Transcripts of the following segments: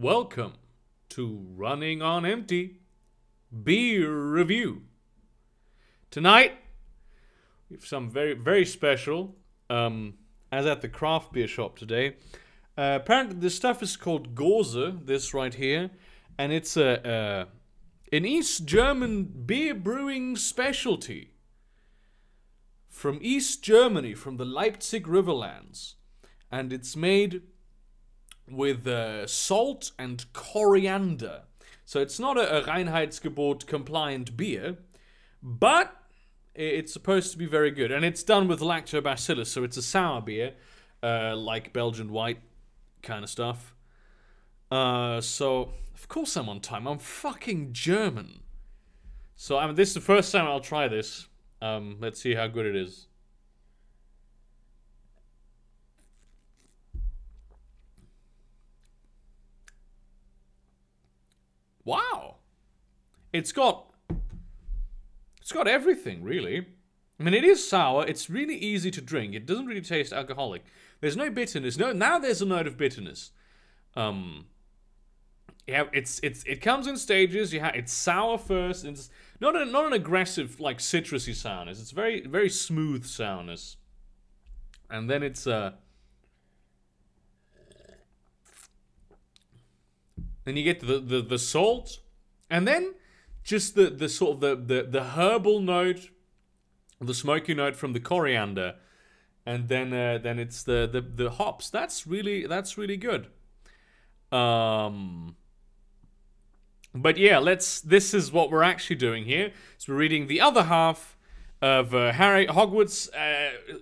Welcome to Running on Empty Beer Review. Tonight, we have some very, very special, as at the craft beer shop today. Apparently this stuff is called Gose, this right here, and it's an East German beer brewing specialty. From East Germany, from the Leipzig Riverlands. And it's made with salt and coriander. So it's not a Reinheitsgebot compliant beer, but it's supposed to be very good. And it's done with lactobacillus, so it's a sour beer, like Belgian white kind of stuff. So, of course I'm on time. I'm fucking German. So, this is the first time I'll try this. Let's see how good it is. Wow. It's got everything, really. I mean, it is sour. It's really easy to drink. It doesn't really taste alcoholic. There's no bitterness. Now there's a note of bitterness. Yeah, it comes in stages. It's sour first. And it's not an aggressive, like, citrusy sourness. It's very, very smooth sourness. And then it's then you get the salt, and then just the sort of the herbal note, the smoky note from the coriander, and then it's the hops. That's really good. But yeah, this is what we're actually doing here. So we're reading the other half of Hogwarts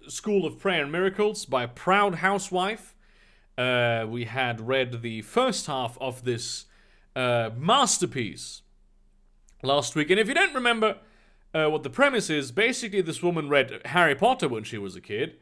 School of Prayer and Miracles by Proud Housewife. We had read the first half of this masterpiece last week. And if you don't remember what the premise is, basically this woman read Harry Potter when she was a kid.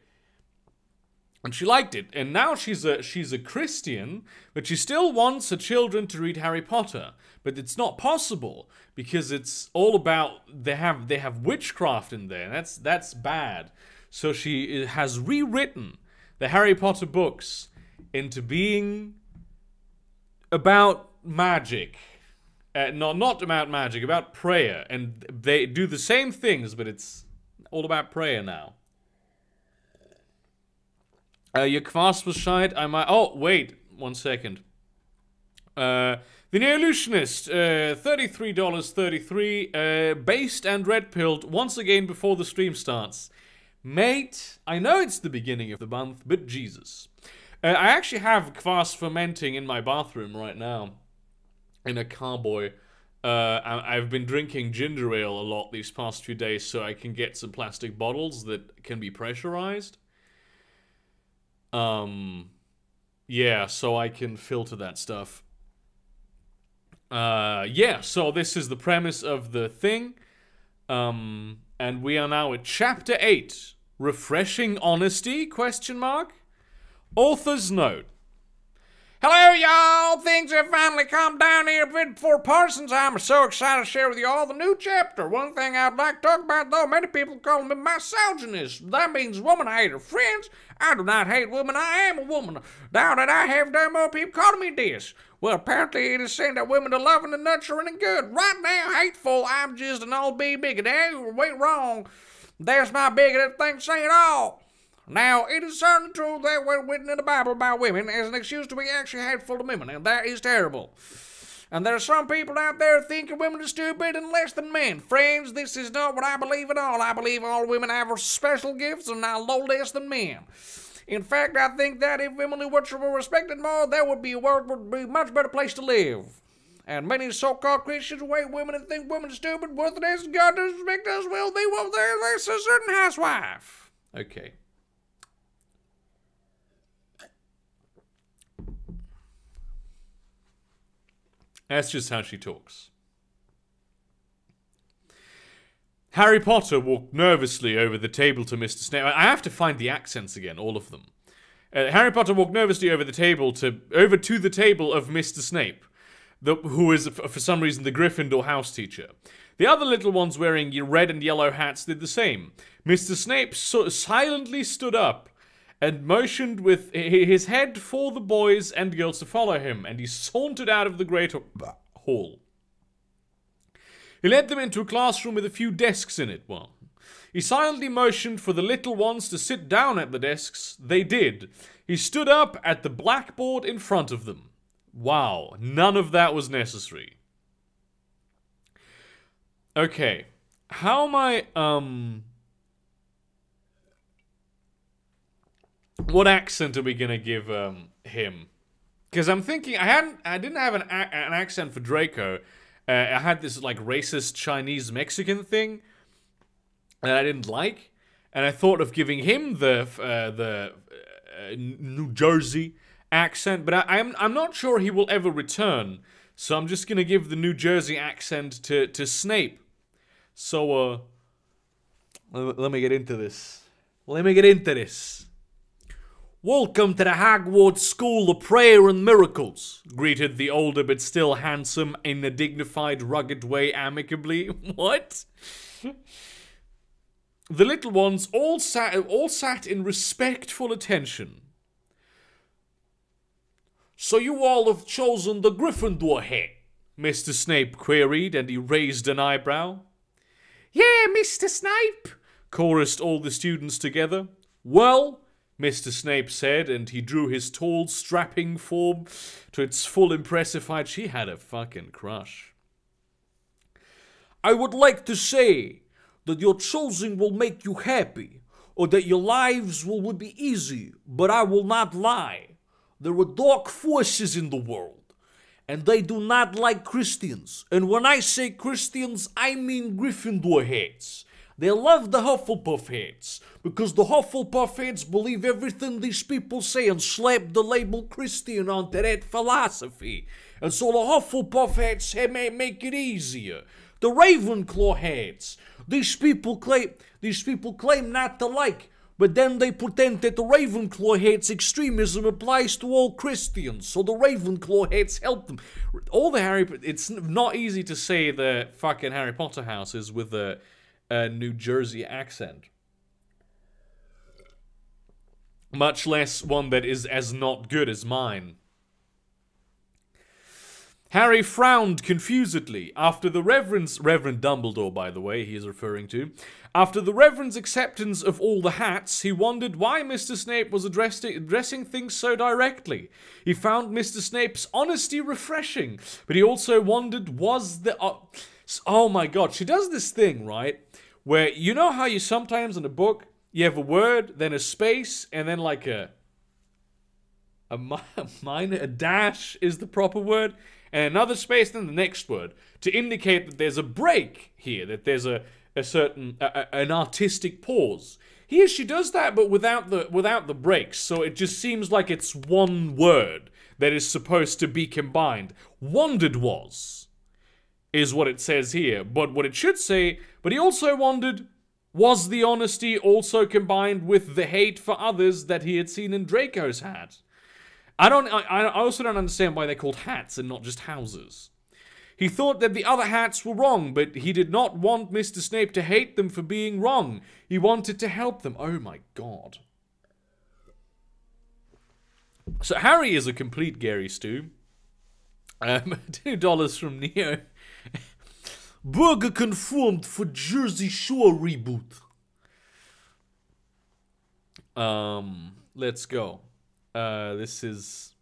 And she liked it. And now she's a Christian, but she still wants her children to read Harry Potter. But it's not possible, because it's all about, they have witchcraft in there, and that's bad. So she has rewritten the Harry Potter books into being about magic. Not about magic, about prayer. And they do the same things, but it's all about prayer now. Your kvass was shite. Oh, wait. 1 second. The Neolutionist, $33.33, based and red-pilled once again before the stream starts. Mate, I know it's the beginning of the month, but Jesus. I actually have kvass fermenting in my bathroom right now, in a carboy. I've been drinking ginger ale a lot these past few days, so I can get some plastic bottles that can be pressurized. Yeah, so I can filter that stuff. Yeah, so this is the premise of the thing. And we are now at Chapter 8. Refreshing Honesty, ? Author's note. Hello, y'all! Things have finally calmed down here a bit before Parsons. I'm so excited to share with you all the new chapter. One thing I'd like to talk about, though, many people call me misogynist. That means woman hater. Friends, I do not hate women. I am a woman. Now that I have done more people calling me this. Well, apparently it is saying that women are loving and nurturing and good. Right now, hateful. I'm just an old bee bigot. Hey, wait, wrong. There's my bigoted thing saying it all. Now, it is certainly true that what's written in the Bible about women is an excuse to be actually hateful to women, and that is terrible. And there are some people out there thinking women are stupid and less than men. Friends, this is not what I believe at all. I believe all women have special gifts and are no less than men. In fact, I think that if women were respected more, there would be a world would be a much better place to live. And many so-called Christians hate women and think women are stupid, worthless, and God doesn't respect us. Well, there's a certain housewife. Okay. That's just how she talks. Harry Potter walked nervously over the table to Mr. Snape. I have to find the accents again, all of them. Harry Potter walked nervously over to the table of Mr. Snape, who is, for some reason, the Gryffindor house teacher. The other little ones wearing red and yellow hats did the same. Mr. Snape silently stood up and motioned with his head for the boys and girls to follow him, and he sauntered out of the great hall. He led them into a classroom with a few desks in it. Well, he silently motioned for the little ones to sit down at the desks. They did. He stood up at the blackboard in front of them. Wow, none of that was necessary. Okay, how am I, what accent are we gonna give, him? Because I'm thinking, I didn't have an accent for Draco. I had this, like, racist Chinese-Mexican thing that I didn't like. And I thought of giving him the New Jersey accent. But I'm not sure he will ever return. So I'm just gonna give the New Jersey accent to Snape. So, let me get into this. Welcome to the Hogwarts School of Prayer and Miracles, greeted the older but still handsome in a dignified, rugged way amicably. What? The little ones all sat in respectful attention. So you all have chosen the Gryffindor hat? Mr. Snape queried, and he raised an eyebrow. Yeah, Mr. Snape, chorused all the students together. Well, Mr. Snape said, and he drew his tall, strapping form to its full impressive height. She had a fucking crush. I would like to say that your choosing will make you happy, or that your lives will be easy, but I will not lie. There are dark forces in the world, and they do not like Christians. And when I say Christians, I mean Gryffindor heads. They love the Hufflepuff heads, because the Hufflepuff heads believe everything these people say and slap the label Christian onto that philosophy. And so the Hufflepuff heads make it easier. The Ravenclaw heads, these people claim not to like, but then they pretend that the Ravenclaw heads extremism applies to all Christians, so the Ravenclaw heads help them. All the it's not easy to say the fucking Harry Potter houses with a New Jersey accent. Much less one that is as not good as mine. Harry frowned confusedly after the Reverend Dumbledore, by the way, he is referring to. After the Reverend's acceptance of all the hats, he wondered why Mr. Snape was addressing things so directly. He found Mr. Snape's honesty refreshing, but he also wondered oh my god, she does this thing, right? Where, you know how you sometimes in a book, you have a word, then a space, and then like a dash is the proper word, and another space, then the next word, to indicate that there's a break here, that there's a certain, an artistic pause. Here she does that, but without the breaks, so it just seems like it's one word that is supposed to be combined. Wondered is what it says here, but what it should say, but he also wondered, was the honesty also combined with the hate for others that he had seen in Draco's hat? I also don't understand why they're called hats and not just houses. He thought that the other hats were wrong, but he did not want Mr. Snape to hate them for being wrong. He wanted to help them. Oh my god. So Harry is a complete Gary Stew. $2 from Neo. Burger confirmed for Jersey Shore reboot. Let's go. This is...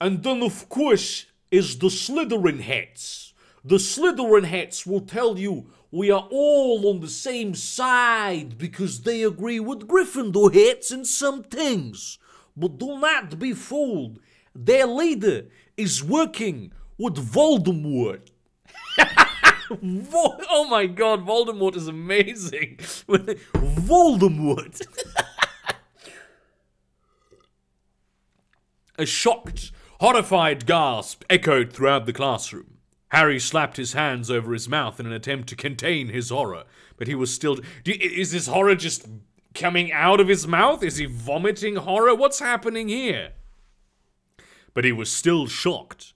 And then, of course, is the Slytherin hats. The Slytherin hats will tell you we are all on the same side because they agree with Gryffindor hats in some things. But do not be fooled. Their leader is working with Voldemort. Oh my god, Voldemort is amazing. Voldemort. A shocked, horrified gasp echoed throughout the classroom. Harry slapped his hands over his mouth in an attempt to contain his horror, but he was still... Is this horror just coming out of his mouth? Is he vomiting horror? What's happening here? But he was still shocked.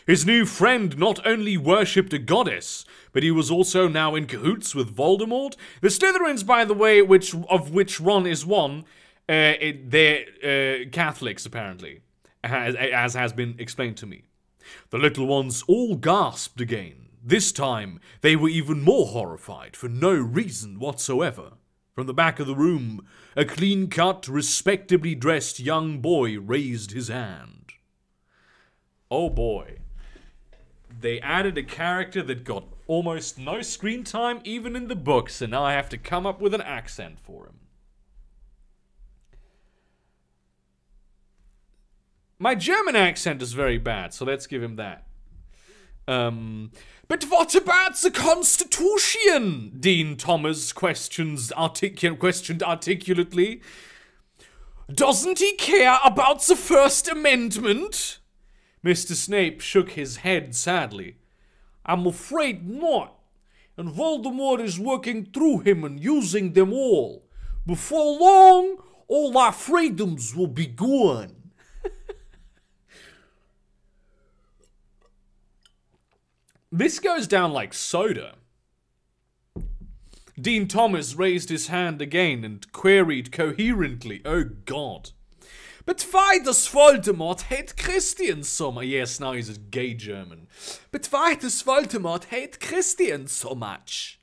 His new friend not only worshipped a goddess, but he was also now in cahoots with Voldemort. The Slytherins, by the way, of which Ron is one, They're Catholics, apparently, as has been explained to me. The little ones all gasped again. This time, they were even more horrified for no reason whatsoever. From the back of the room, a clean-cut, respectably dressed young boy raised his hand. Oh boy. They added a character that got almost no screen time even in the books, and now I have to come up with an accent for him. My German accent is very bad, so let's give him that. But what about the Constitution? Dean Thomas questioned articulately. Doesn't he care about the First Amendment? Mr. Snape shook his head sadly. I'm afraid not. And Voldemort is working through him and using them all. Before long, all our freedoms will be gone. This goes down like soda. Dean Thomas raised his hand again and queried coherently, oh God. But why does Voldemort hate Christians so much? Yes, now he's a gay German. But why does Voldemort hate Christians so much?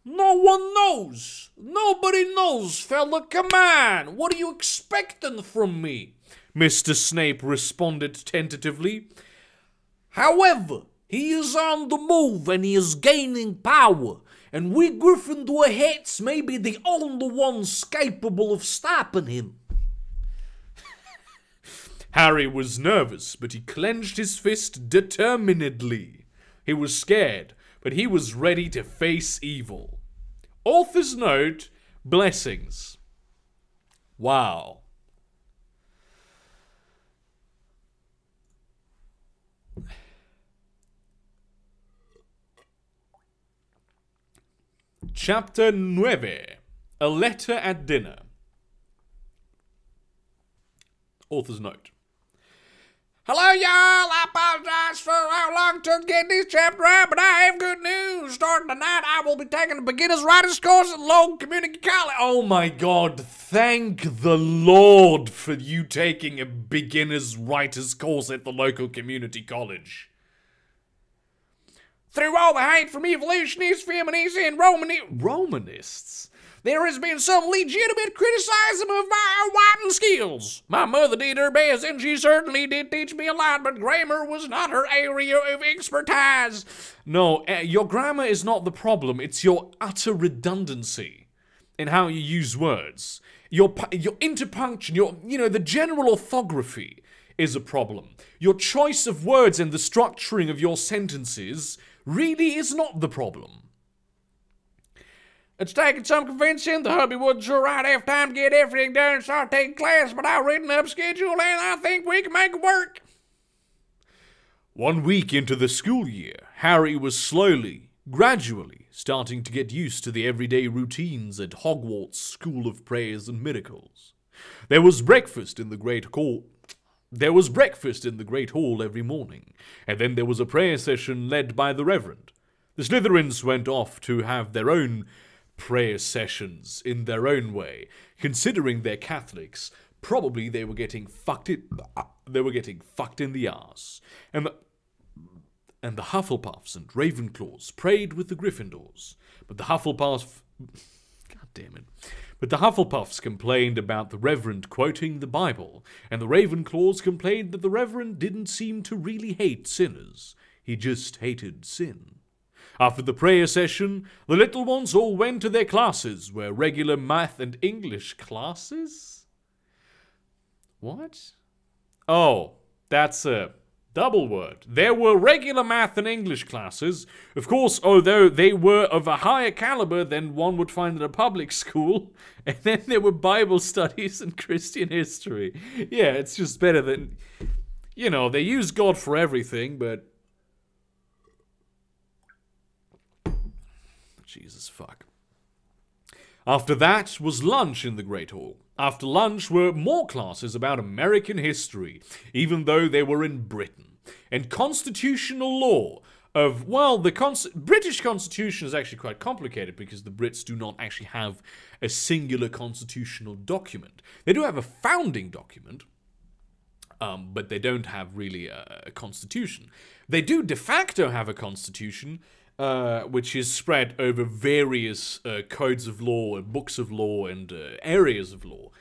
No one knows. Nobody knows, fella. Come on. What are you expecting from me? Mr. Snape responded tentatively. However, he is on the move and he is gaining power, and we Gryffindor heads may be the only ones capable of stopping him. Harry was nervous, but he clenched his fist determinedly. He was scared, but he was ready to face evil. Author's note, blessings. Wow. Chapter 9. A Letter at Dinner. Author's note. Hello, y'all. I apologize for how long it took to get this chapter out, but I have good news. Starting tonight, I will be taking a beginner's writers course at Lowell Community College. Oh my God. Thank the Lord for you taking a beginner's writers course at the local community college. Through all the hate from evolutionists, feminists, and Romanists, there has been some legitimate criticism of my writing skills. My mother did her best, and she certainly did teach me a lot, but grammar was not her area of expertise. No, your grammar is not the problem. It's your utter redundancy in how you use words. Your interpunction, the general orthography is a problem. Your choice of words and the structuring of your sentences really is not the problem. It's taken some convincing. The hubby wouldn't sure right have time to get everything done and start taking class, but I've written up schedule and I think we can make it work. 1 week into the school year, Harry was gradually starting to get used to the everyday routines at Hogwarts School of Prayers and Miracles. There was breakfast in the Great Hall every morning, and then there was a prayer session led by the Reverend. The Slytherins went off to have their own prayer sessions in their own way. Considering they're Catholics, probably they were getting fucked in the arse. And the Hufflepuffs and Ravenclaws prayed with the Gryffindors, but the Hufflepuffs complained about the Reverend quoting the Bible, and the Ravenclaws complained that the Reverend didn't seem to really hate sinners. He just hated sin. After the prayer session, the little ones all went to their classes, where regular math and English classes? What? Oh, that's a double word. There were regular math and English classes, of course, although they were of a higher caliber than one would find in a public school, and then there were Bible studies and Christian history. Yeah, it's just better than, they use God for everything, but Jesus fuck. After that was lunch in the Great Hall. After lunch were more classes about American history, even though they were in Britain, and constitutional law. of, well, the British Constitution is actually quite complicated because the Brits do not actually have a singular constitutional document. They do have a founding document, but they don't have really a constitution. They do de facto have a constitution, which is spread over various codes of law and books of law and areas of law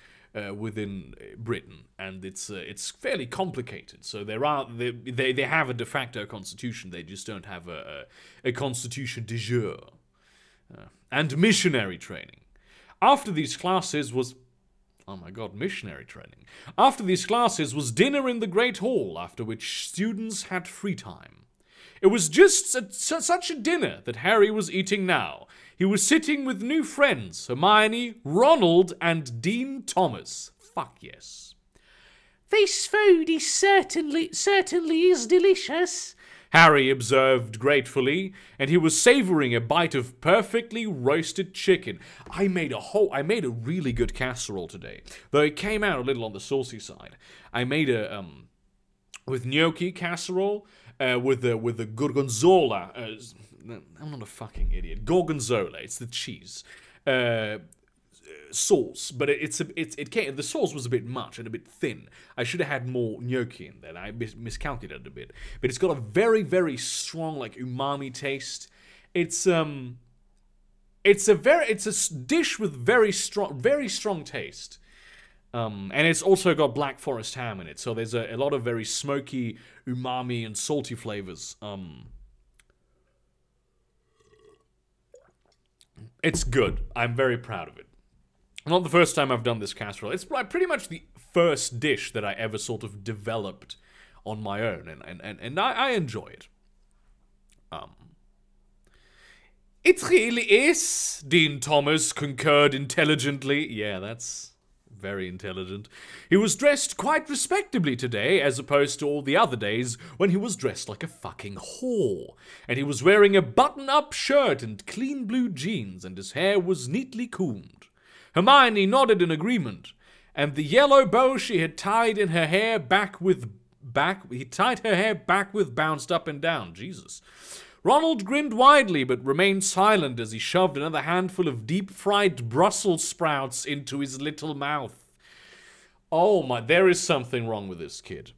within Britain, and it's fairly complicated. So they have a de facto constitution. They just don't have a constitution de jure. And missionary training. After these classes was... Oh my god, missionary training. After these classes was dinner in the Great Hall, after which students had free time. It was just such a dinner that Harry was eating now. He was sitting with new friends, Hermione, Ronald, and Dean Thomas. Fuck yes. This food is certainly is delicious, Harry observed gratefully, and he was savoring a bite of perfectly roasted chicken. I made a really good casserole today, though it came out a little on the saucy side. I made a with gnocchi casserole with the gorgonzola. I'm not a fucking idiot. Gorgonzola, it's the cheese. Sauce, but the sauce was a bit much and a bit thin. I should have had more gnocchi in there. I miscalculated a bit, but it's got a very, very strong like umami taste. It's a dish with very strong taste, and it's also got Black Forest ham in it. So there's a lot of very smoky umami and salty flavors. It's good. I'm very proud of it. Not the first time I've done this casserole. It's pretty much the first dish that I ever sort of developed on my own, and I enjoy it. It really is, Dean Thomas concurred intelligently. Yeah, that's very intelligent. He was dressed quite respectably today, as opposed to all the other days when he was dressed like a fucking whore. And he was wearing a button-up shirt and clean blue jeans, and his hair was neatly combed. Hermione nodded in agreement, and the yellow bow she had tied in her hair he tied her hair back with bounced up and down. Jesus. Ronald grinned widely, but remained silent as he shoved another handful of deep-fried Brussels sprouts into his little mouth. Oh my, there is something wrong with this kid.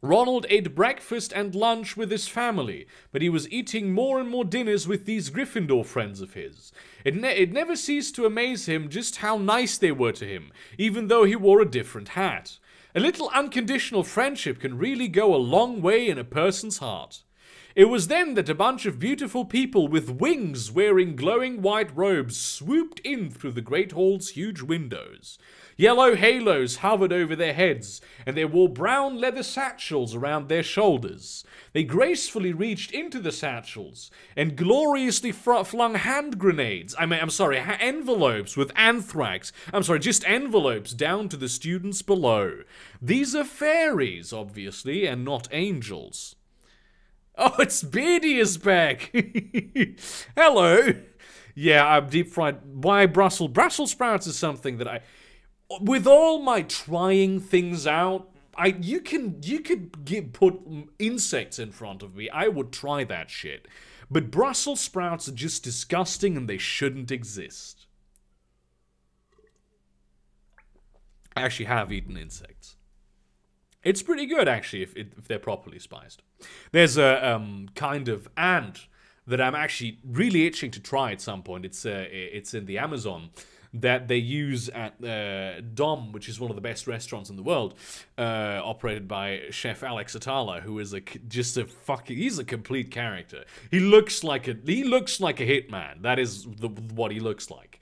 Ronald ate breakfast and lunch with his family, but he was eating more and more dinners with these Gryffindor friends of his. It never ceased to amaze him just how nice they were to him, even though he wore a different hat. A little unconditional friendship can really go a long way in a person's heart. It was then that a bunch of beautiful people with wings wearing glowing white robes swooped in through the Great Hall's huge windows. Yellow halos hovered over their heads, and they wore brown leather satchels around their shoulders. They gracefully reached into the satchels and gloriously flung hand grenades, envelopes with anthrax, just envelopes down to the students below. These are fairies, obviously, and not angels. Oh, it's Beardy is back! Hello! Yeah, I'm deep fried. Why Brussels sprouts is something that with all my trying things out, you could put insects in front of me. I would try that shit. But Brussels sprouts are just disgusting and they shouldn't exist. I actually have eaten insects. It's pretty good, actually, if they're properly spiced. There's a kind of ant that I'm actually really itching to try at some point. It's in the Amazon that they use at Dom, which is one of the best restaurants in the world, operated by Chef Alex Atala, who is he's a complete character. He looks like a hitman. That is what he looks like.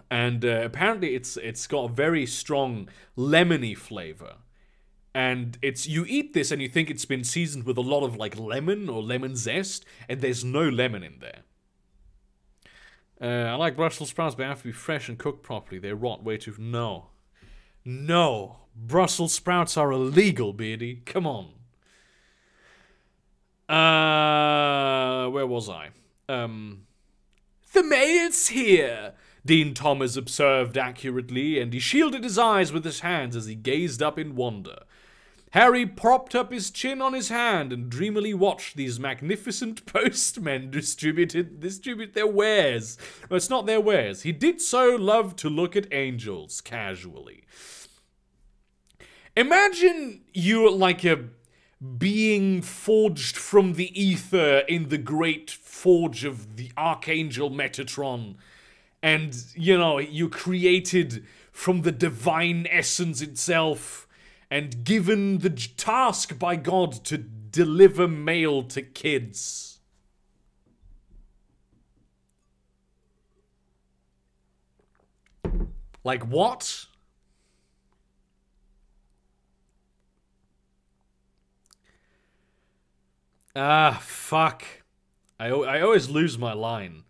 And apparently it's got a very strong lemony flavor. And you eat this and you think it's been seasoned with a lot of like lemon or lemon zest, and there's no lemon in there. I like Brussels sprouts, but they have to be fresh and cooked properly. They rot way too... No. Brussels sprouts are illegal, Beardy. Come on. Where was I? The mayor's here, Dean Thomas observed accurately, and he shielded his eyes with his hands as he gazed up in wonder. Harry propped up his chin on his hand and dreamily watched these magnificent postmen distribute their wares. Well, it's not their wares. He did so love to look at angels casually. Imagine you're like a being forged from the ether in the great forge of the Archangel Metatron. And, you know, you created from the divine essence itself and given the task by God to deliver mail to kids. Like what? Ah, fuck. I always lose my line.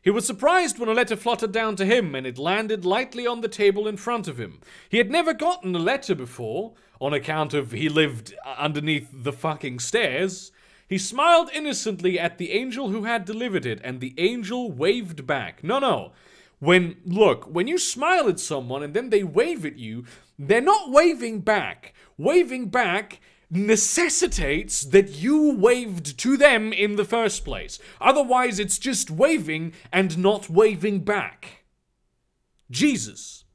He was surprised when a letter fluttered down to him and it landed lightly on the table in front of him. He had never gotten a letter before, on account of he lived underneath the fucking stairs. He smiled innocently at the angel who had delivered it, and the angel waved back. No. When you smile at someone and then they wave at you, they're not waving back. Waving back necessitates that you waved to them in the first place. Otherwise, it's just waving and not waving back. Jesus.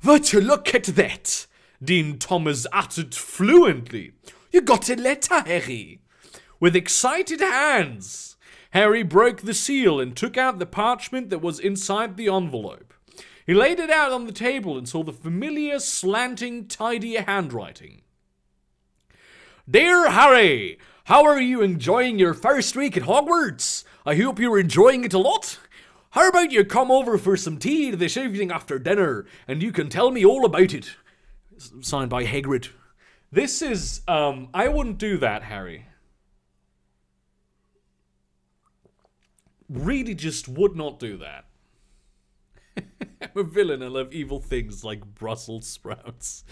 Would you look at that? Dean Thomas uttered fluently. You got a letter, Harry. With excited hands, Harry broke the seal and took out the parchment that was inside the envelope. He laid it out on the table and saw the familiar, slanting, tidy handwriting. Dear Harry, how are you enjoying your first week at Hogwarts? I hope you're enjoying it a lot. How about you come over for some tea this evening after dinner, and you can tell me all about it. Signed by Hagrid. This is, I wouldn't do that, Harry. Really just would not do that. I'm a villain, I love evil things like Brussels sprouts.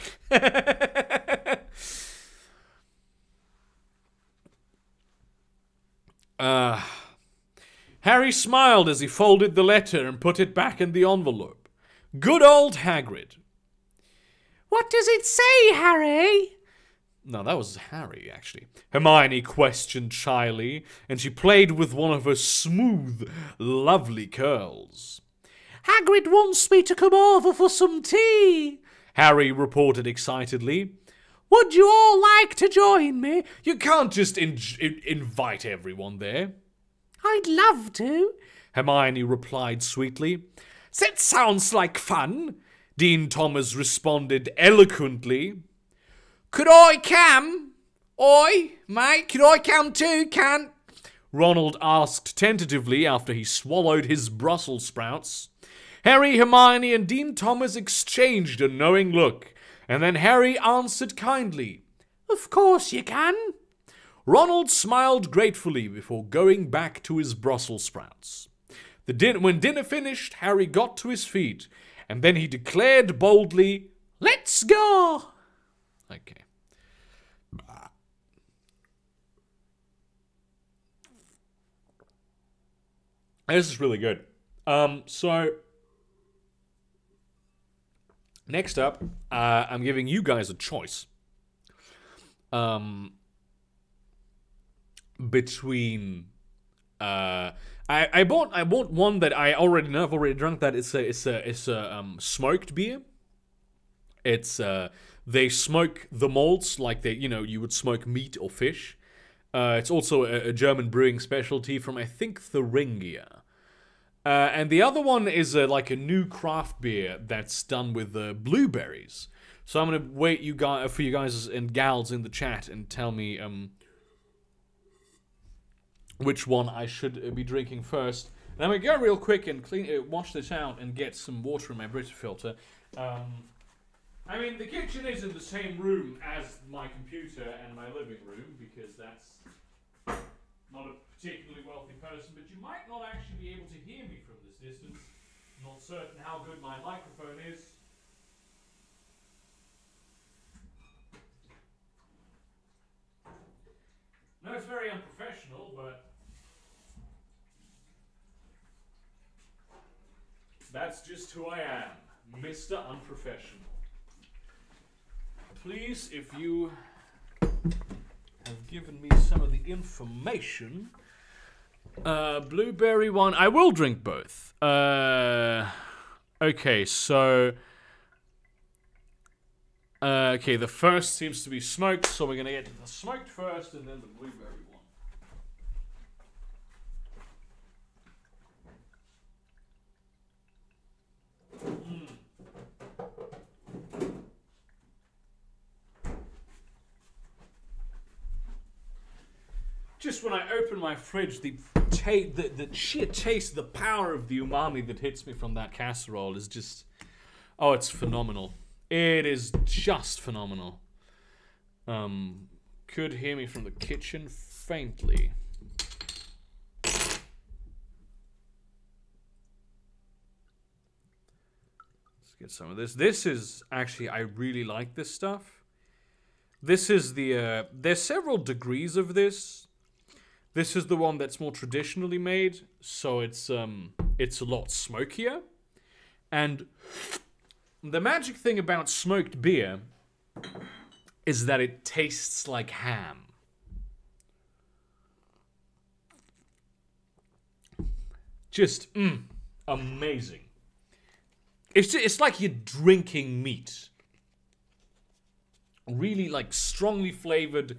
Harry smiled as he folded the letter and put it back in the envelope. Good old Hagrid. What does it say, Harry? No, that was Harry, actually. Hermione questioned shyly, and she played with one of her smooth, lovely curls. Hagrid wants me to come over for some tea, Harry reported excitedly. Would you all like to join me? You can't just invite everyone there. I'd love to, Hermione replied sweetly. That sounds like fun, Dean Thomas responded eloquently. Could I come? Oi, mate, could I come too, cunt? Ronald asked tentatively after he swallowed his Brussels sprouts. Harry, Hermione, and Dean Thomas exchanged a knowing look, and then Harry answered kindly. Of course you can. Ronald smiled gratefully before going back to his Brussels sprouts. When dinner finished, Harry got to his feet, and then he declared boldly, Let's go! Okay. This is really good. So, next up, I'm giving you guys a choice. Between I bought one that I already know. I've already drunk that. It's a smoked beer. It's they smoke the malts like you would smoke meat or fish. It's also a German brewing specialty from I think Thuringia. And the other one is like a new craft beer that's done with blueberries. So I'm gonna wait for you guys and gals in the chat and tell me which one I should be drinking first. And I'm gonna go real quick and wash this out and get some water in my Brita filter. I mean, the kitchen is in the same room as my computer and my living room because that's not a particularly wealthy person, but you might not actually be able to hear me from this distance. I'm not certain how good my microphone is. No, it's very unprofessional, but that's just who I am, Mr. Unprofessional. please, if you have given me some of the information. Blueberry one. I will drink both. Okay, so... okay, the first seems to be smoked, so we're gonna get the smoked first and then the blueberry one. Just when I open my fridge, the sheer taste, the power of the umami that hits me from that casserole is just... oh, it's phenomenal. It is just phenomenal. Could hear me from the kitchen faintly. Let's get some of this. This is actually, I really like this stuff. This is the, there's several degrees of this. This is the one that's more traditionally made, so it's a lot smokier. And the magic thing about smoked beer is that it tastes like ham. Just, amazing. It's like you're drinking meat. Really, like, strongly flavored,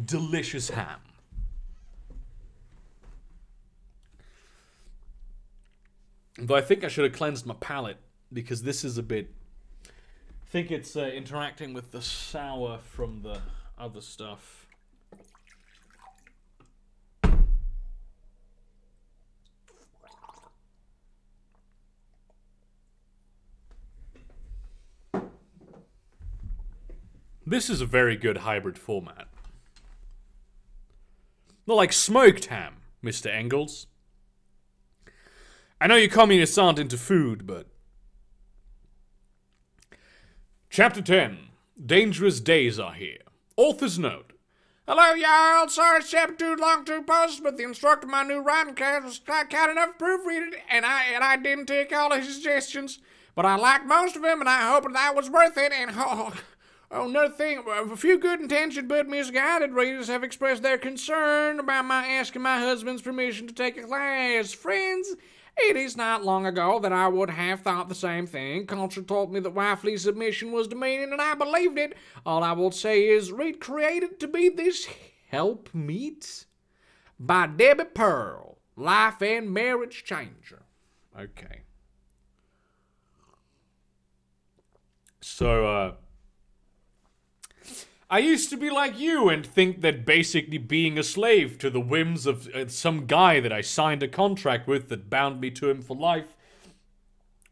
delicious ham. Though I think I should have cleansed my palate, because this is a bit... I think it's interacting with the sour from the other stuff. This is a very good hybrid format. Not like smoked ham, Mr. Engels. I know you communists aren't into food, but... Chapter 10. Dangerous days are here. Author's note. Hello, y'all. Sorry it's chapter too long to post, but the instructor of my new writing class was kind enough to proofread it, and I didn't take all of his suggestions, but I liked most of them, and I hope that was worth it, and another thing, a few good-intentioned but misguided readers have expressed their concern about my asking my husband's permission to take a class. Friends, it is not long ago that I would have thought the same thing. Culture taught me that wifely submission was demeaning, and I believed it. All I will say is, read Created to Be This Helpmeet by Debbie Pearl, Life and Marriage Changer. Okay. So, I used to be like you and think that basically being a slave to the whims of some guy that I signed a contract with that bound me to him for life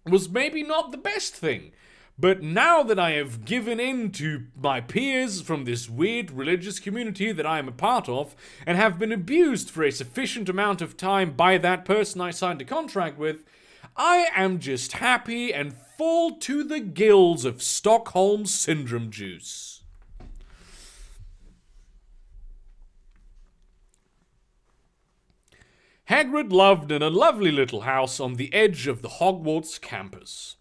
was maybe not the best thing. But now that I have given in to my peers from this weird religious community that I am a part of and have been abused for a sufficient amount of time by that person I signed a contract with, I am just happy and full to the gills of Stockholm Syndrome juice. Hagrid lived in a lovely little house on the edge of the Hogwarts campus.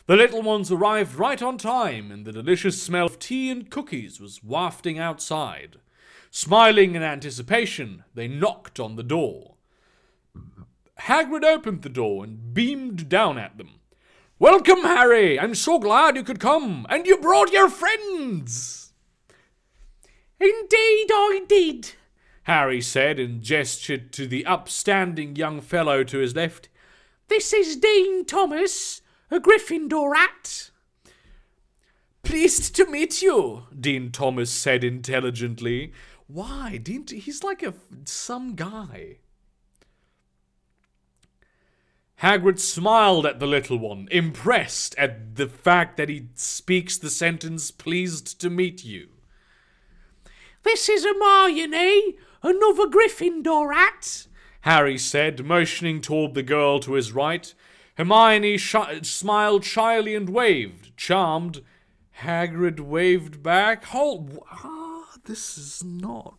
The little ones arrived right on time, and the delicious smell of tea and cookies was wafting outside. Smiling in anticipation, they knocked on the door. Hagrid opened the door and beamed down at them. "Welcome, Harry! I'm so glad you could come, and you brought your friends!" "Indeed I did," Harry said and gestured to the upstanding young fellow to his left. "This is Dean Thomas, a Gryffindorat." "Pleased to meet you," Dean Thomas said intelligently. Why? He's like some guy. Hagrid smiled at the little one, impressed at the fact that he speaks the sentence, "pleased to meet you." "This is Hermione, another Gryffindorat," Harry said, motioning toward the girl to his right. Hermione smiled shyly and waved. Charmed, Hagrid waved back. This is not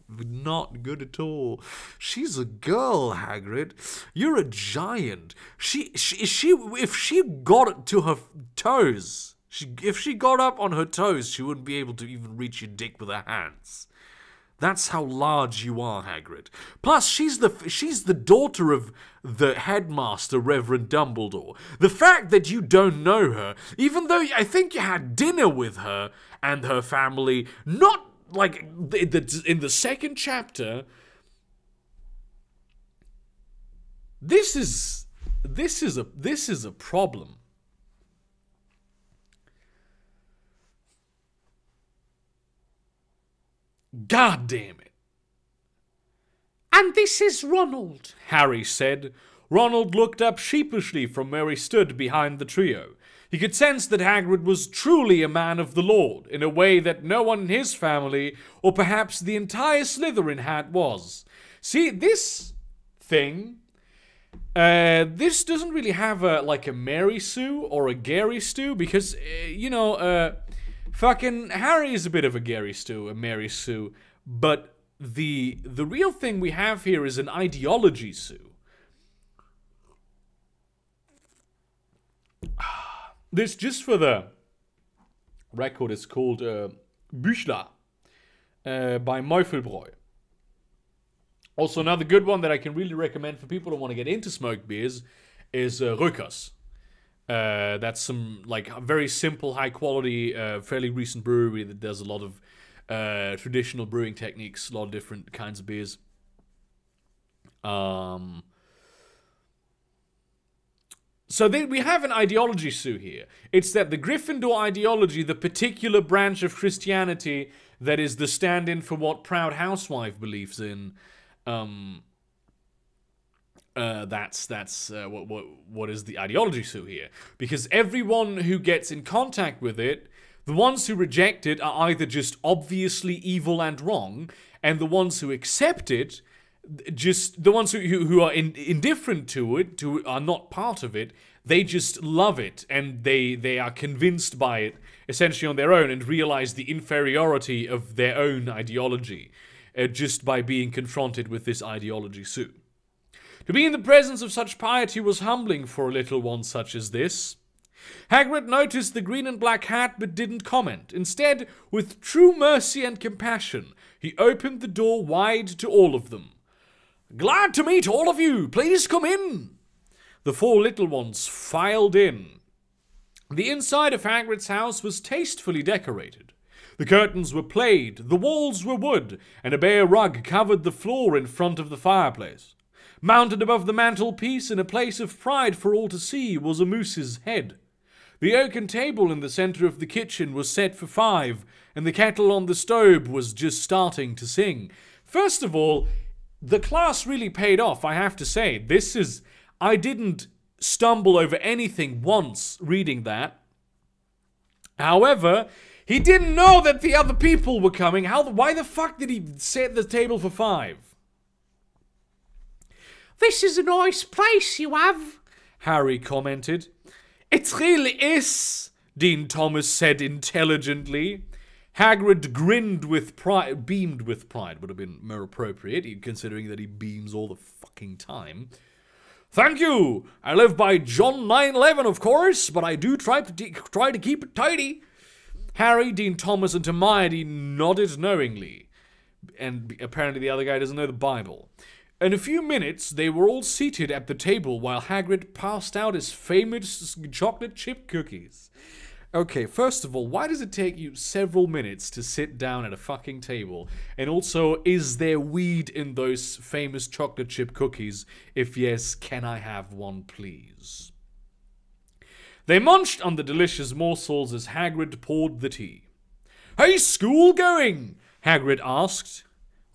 good at all. She's a girl, Hagrid. You're a giant. If she got it to her toes, If she got up on her toes, she wouldn't be able to even reach your dick with her hands. That's how large you are, Hagrid. Plus, she's the daughter of the headmaster, Reverend Dumbledore. The fact that you don't know her, even though I think you had dinner with her and her family, not like in the second chapter. This is a problem. God damn it. And this is Ronald, Harry said. Ronald looked up sheepishly from where he stood behind the trio. He could sense that Hagrid was truly a man of the Lord, in a way that no one in his family, or perhaps the entire Slytherin hat, was. See, this thing, this doesn't really have a Mary Sue or a Gary Sue, because, fucking Harry is a bit of a Gary Sue, a Mary Sue, but the real thing we have here is an ideology Sue. This, just for the record, is called Büchler by Meufelbräu. Also, another good one that I can really recommend for people who want to get into smoked beers is Rökers. That's some very simple, high quality, fairly recent brewery that does a lot of traditional brewing techniques, a lot of different kinds of beers. So we have an ideology Sue here. It's that the Gryffindor ideology, the particular branch of Christianity that is the stand-in for what Proud Housewife believes in, that's what is the ideology Sue here. Because everyone who gets in contact with it, the ones who reject it are either just obviously evil and wrong, and the ones who accept it, just the ones who are indifferent to it, who are not part of it, they just love it, and they are convinced by it, essentially on their own, and realize the inferiority of their own ideology, just by being confronted with this ideology Sue. To be in the presence of such piety was humbling for a little one such as this. Hagrid noticed the green and black hat, but didn't comment. Instead, with true mercy and compassion, he opened the door wide to all of them. "Glad to meet all of you. Please come in." The four little ones filed in. The inside of Hagrid's house was tastefully decorated. The curtains were plaid, the walls were wood, and a bare rug covered the floor in front of the fireplace. Mounted above the mantelpiece in a place of pride for all to see was a moose's head. The oaken table in the center of the kitchen was set for 5, and the kettle on the stove was just starting to sing. First of all, the class really paid off, I have to say. I didn't stumble over anything once reading that. However, he didn't know that the other people were coming. Why the fuck did he set the table for 5? This is a nice place you have, Harry commented. It really is, Dean Thomas said intelligently. Hagrid grinned with pride, beamed with pride, would have been more appropriate, considering that he beams all the fucking time. Thank you. I live by John 9:11, of course, but I do try to keep it tidy. Harry, Dean Thomas, and Hermione nodded knowingly. And apparently the other guy doesn't know the Bible. In a few minutes, they were all seated at the table while Hagrid passed out his famous chocolate chip cookies. Okay, first of all, why does it take you several minutes to sit down at a fucking table? And also, is there weed in those famous chocolate chip cookies? If yes, can I have one, please? They munched on the delicious morsels as Hagrid poured the tea. "How's school going?" Hagrid asked.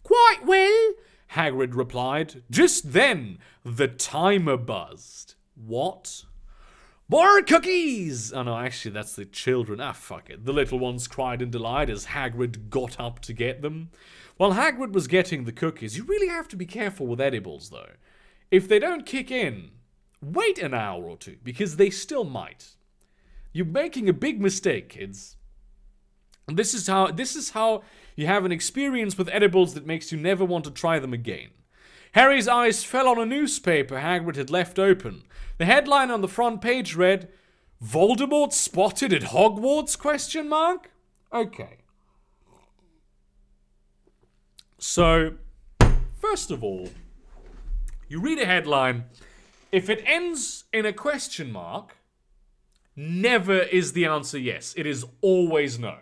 "Quite well," Hagrid replied. Just then, the timer buzzed. What? "More cookies!" Oh no, actually that's the children. Ah, fuck it. The little ones cried in delight as Hagrid got up to get them. While Hagrid was getting the cookies, you really have to be careful with edibles though. If they don't kick in, wait an hour or two, because they still might. You're making a big mistake, kids. This is how you have an experience with edibles that makes you never want to try them again. Harry's eyes fell on a newspaper Hagrid had left open. The headline on the front page read, Voldemort spotted at Hogwarts, question mark? Okay. So, first of all, you read a headline. If it ends in a question mark, never is the answer yes. It is always no.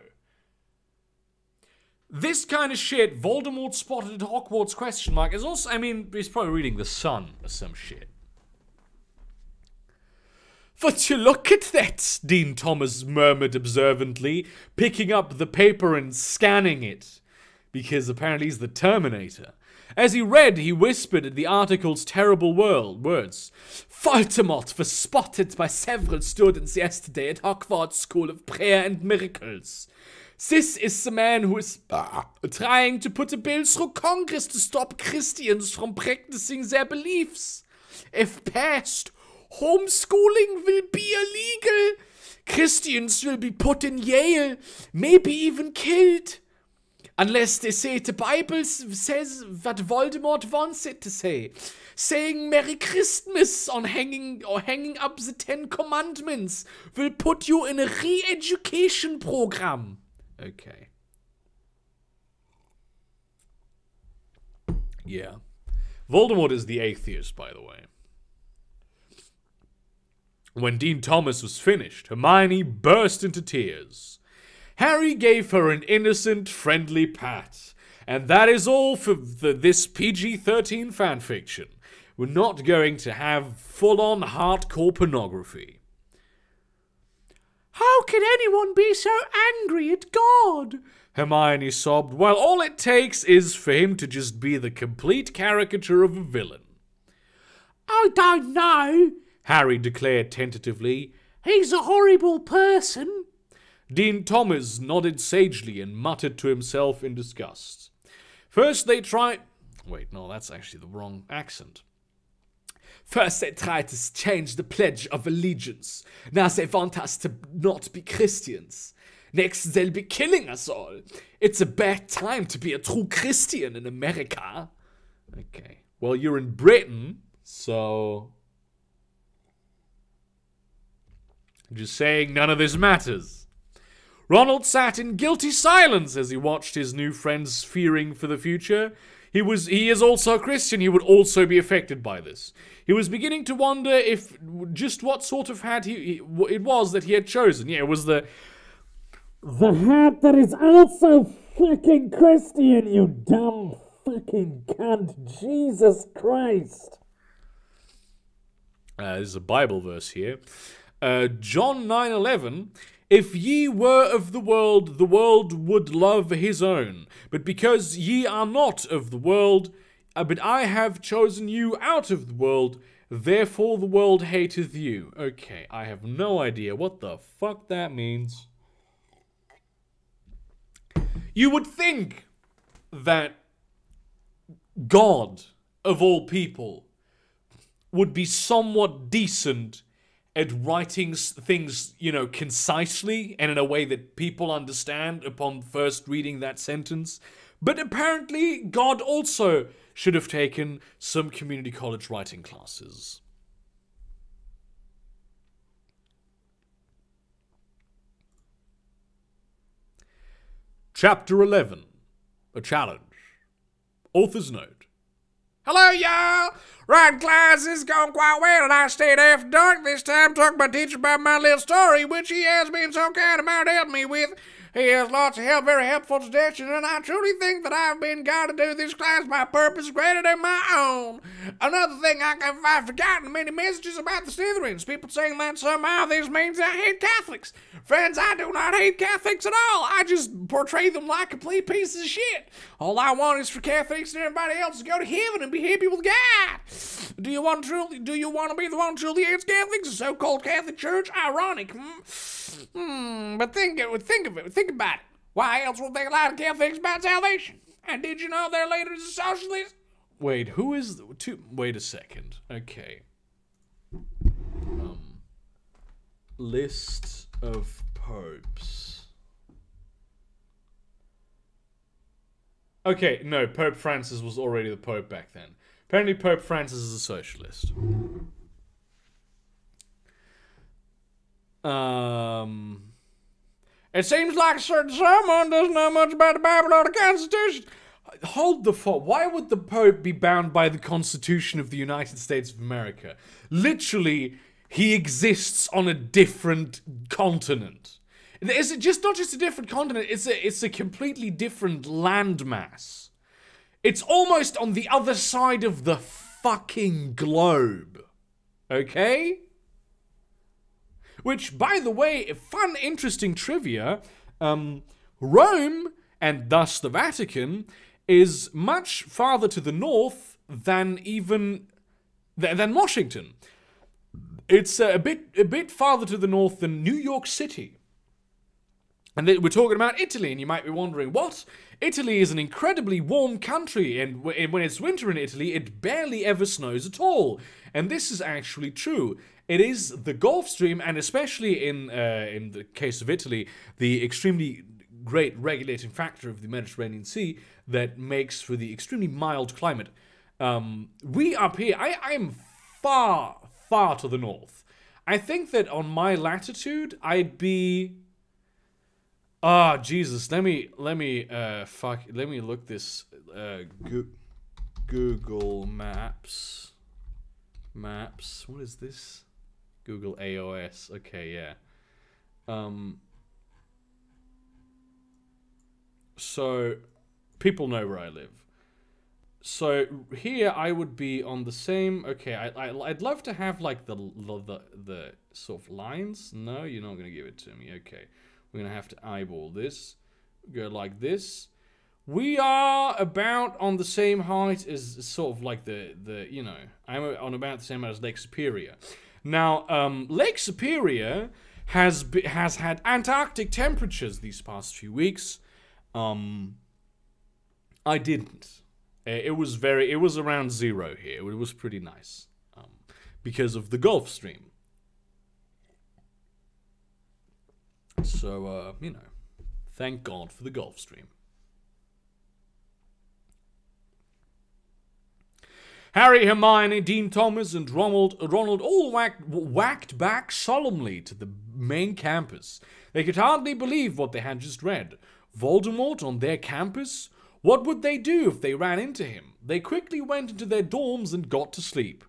This kind of shit, Voldemort spotted at Hogwarts, question mark, is also, I mean, he's probably reading The Sun or some shit. Would you look at that? Dean Thomas murmured observantly, picking up the paper and scanning it. Because apparently he's the Terminator. As he read, he whispered at the article's terrible words. Voldemort was spotted by several students yesterday at Hogwarts School of Prayer and Miracles. This is the man who is trying to put a bill through Congress to stop Christians from practicing their beliefs. If passed, homeschooling will be illegal. Christians will be put in jail, maybe even killed. Unless they say the Bible says what Voldemort wants it to say. Saying Merry Christmas on hanging up the 10 Commandments will put you in a re-education program. Okay. Yeah. Voldemort is the atheist, by the way. When Dean Thomas was finished, Hermione burst into tears. Harry gave her an innocent, friendly pat. And that is all for this PG-13 fanfiction. We're not going to have full-on hardcore pornography. How can anyone be so angry at God? Hermione sobbed, while all it takes is for him to just be the complete caricature of a villain. I don't know, Harry declared tentatively. He's a horrible person. Dean Thomas nodded sagely and muttered to himself in disgust. First they tried... Wait, no, that's actually the wrong accent. First they tried to change the Pledge of Allegiance. Now they want us to not be Christians. Next they'll be killing us all. It's a bad time to be a true Christian in America. Okay. Well, you're in Britain, so... Just saying none of this matters. Ronald sat in guilty silence as he watched his new friends fearing for the future. He is also Christian. He would also be affected by this. He was beginning to wonder if just what sort of hat it was that he had chosen. Yeah, it was the hat that is also fucking Christian, you dumb fucking cunt. Jesus Christ. There's a Bible verse here. John 9:11. If ye were of the world would love his own. But because ye are not of the world, but I have chosen you out of the world, therefore the world hateth you. Okay, I have no idea what the fuck that means. You would think that God, of all people, would be somewhat decent at writing things, you know, concisely and in a way that people understand upon first reading that sentence. But apparently, God also should have taken some community college writing classes. Chapter 11. A challenge. Author's note. Hello, y'all! Writing class is going quite well, and I stayed after dark this time talking to my teacher about my little story, which he has been so kind about helping me with. He has lots of help, very helpful suggestions, and I truly think that I've been guided to do this class by purpose greater than my own. Another thing, I've forgotten many messages about the Slytherins. People saying that somehow this means I hate Catholics. Friends, I do not hate Catholics at all. I just portray them like complete pieces of shit. All I want is for Catholics and everybody else to go to heaven and be happy with God. Do you want to be the one truly hates Catholics? The so-called Catholic Church? Ironic. But think about it. Why else would they lie to Catholics about salvation? And did you know their leader is a socialist? Wait, who is... Wait a second. Okay. List of popes. Okay, no, Pope Francis was already the pope back then. Apparently Pope Francis is a socialist. It seems like a certain someone doesn't know much about the Bible or the Constitution. Hold the fuck. Why would the Pope be bound by the Constitution of the United States of America? Literally, he exists on a different continent. It's just not just a different continent, it's a completely different landmass. It's almost on the other side of the fucking globe. Okay? Which, by the way, fun, interesting trivia, Rome, and thus the Vatican, is much farther to the north than than Washington. It's a bit farther to the north than New York City. And we're talking about Italy, and you might be wondering, what? Italy is an incredibly warm country, and when it's winter in Italy, it barely ever snows at all. And this is actually true. It is the Gulf Stream, and especially in the case of Italy, the extremely great regulating factor of the Mediterranean Sea that makes for the extremely mild climate. We up here, I am far, far to the north. I think that on my latitude, I'd be... Ah, Jesus, let me look this, Google Maps, what is this? Google AOS, okay, yeah. So, people know where I live. So, here I would be on the same, okay, I'd love to have, like, the sort of lines. No, you're not gonna give it to me, okay. We're going to have to eyeball this. Go like this. We are about on the same height as sort of like you know, I'm on about the same height as Lake Superior. Now, Lake Superior has had Antarctic temperatures these past few weeks. I didn't. It was around 0 here. It was pretty nice. Because of the Gulf Stream. So, you know, thank God for the Gulf Stream. Harry, Hermione, Dean Thomas, and Ronald all whacked back solemnly to the main campus. They could hardly believe what they had just read. Voldemort on their campus? What would they do if they ran into him? They quickly went into their dorms and got to sleep.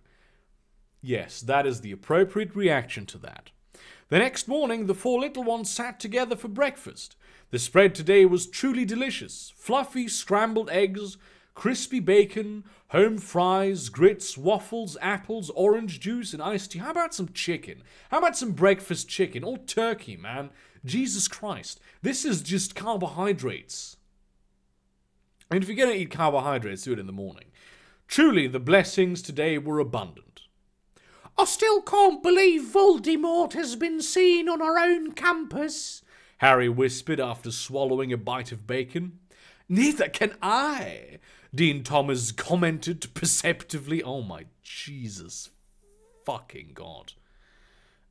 Yes, that is the appropriate reaction to that. The next morning, the 4 little ones sat together for breakfast. The spread today was truly delicious. Fluffy scrambled eggs, crispy bacon, home fries, grits, waffles, apples, orange juice, and iced tea. How about some chicken? How about some breakfast chicken? Or turkey, man. Jesus Christ. This is just carbohydrates. And if you're going to eat carbohydrates, do it in the morning. Truly, the blessings today were abundant. I still can't believe Voldemort has been seen on our own campus, Harry whispered after swallowing a bite of bacon. Neither can I, Dean Thomas commented perceptively. Oh my Jesus fucking God.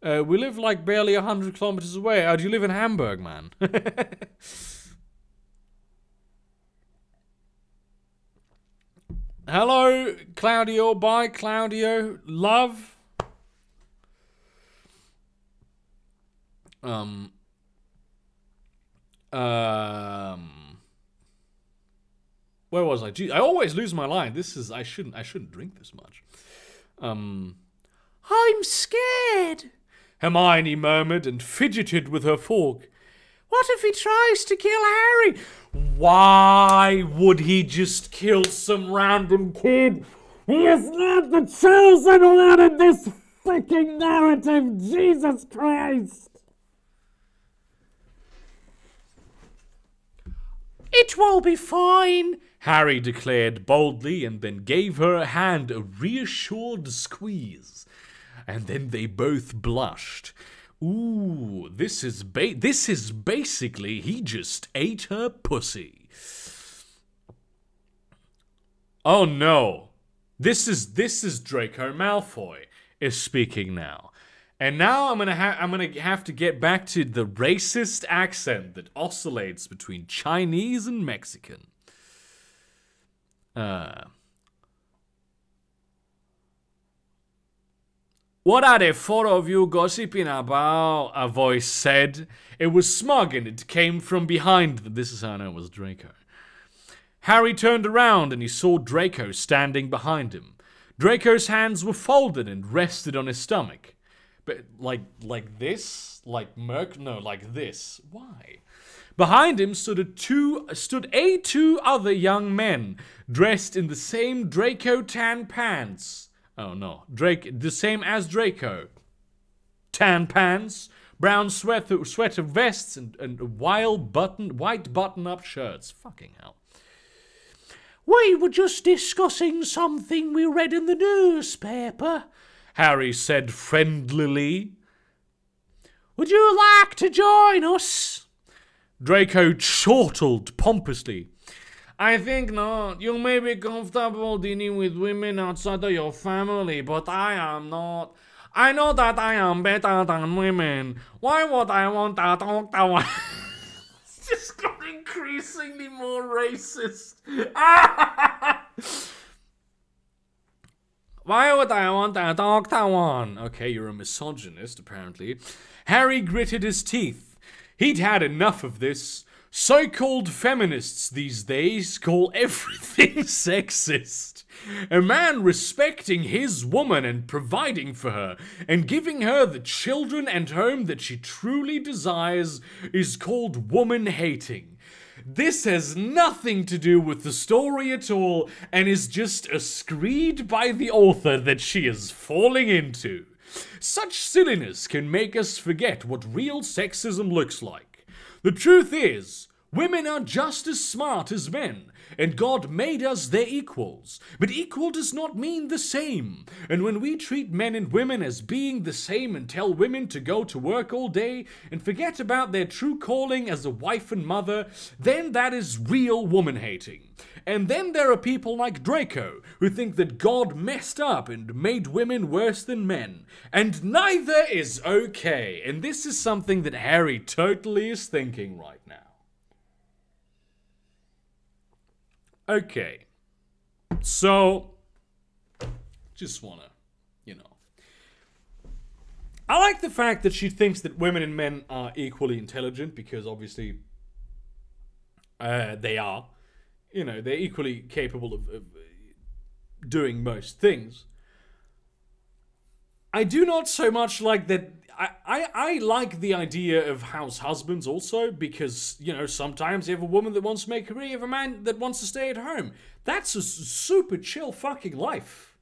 We live like barely 100 kilometers away. Do you live in Hamburg, man? Hello, Claudio. Bye, Claudio. Love. Where was I? Gee, I always lose my line. I shouldn't drink this much. I'm scared, Hermione murmured and fidgeted with her fork. What if he tries to kill Harry? Why would he just kill some random kid? He is not the chosen one in this fucking narrative, Jesus Christ! It will be fine, Harry declared boldly, and then gave her hand a reassured squeeze. And then they both blushed. Ooh, this is basically he just ate her pussy. Oh no. This is Draco Malfoy is speaking now. And now I'm gonna have to get back to the racist accent that oscillates between Chinese and Mexican. What are the four of you gossiping about? A voice said. It was smug and it came from behind them. This is how I know it was Draco. Harry turned around and he saw Draco standing behind him. Draco's hands were folded and rested on his stomach. But like this? Like Merc? No, like this. Why? Behind him stood two other young men, dressed in the same Draco tan pants. Oh no, the same as Draco. Tan pants, brown sweater vests, and white button-up shirts. Fucking hell. We were just discussing something we read in the newspaper, Harry said friendlily. Would you like to join us? Draco chortled pompously. I think not. You may be comfortable dealing with women outside of your family, but I am not. I know that I am better than women. Why would I want a doctor? It's just got increasingly more racist. Why would I want a doctor one? Okay, you're a misogynist, apparently. Harry gritted his teeth. He'd had enough of this. So-called feminists these days call everything sexist. A man respecting his woman and providing for her and giving her the children and home that she truly desires is called woman-hating. This has nothing to do with the story at all and is just a screed by the author that she is falling into. Such silliness can make us forget what real sexism looks like. The truth is, women are just as smart as men, and God made us their equals. But equal does not mean the same. And when we treat men and women as being the same and tell women to go to work all day and forget about their true calling as a wife and mother, then that is real woman-hating. And then there are people like Draco who think that God messed up and made women worse than men. And neither is okay. And this is something that Harry totally is thinking right now. Okay. So, just wanna, I like the fact that she thinks that women and men are equally intelligent because obviously they are. They're equally capable of doing most things. I do not so much like that. I like the idea of house husbands also because, sometimes you have a woman that wants to make a career, you have a man that wants to stay at home. That's a super chill fucking life,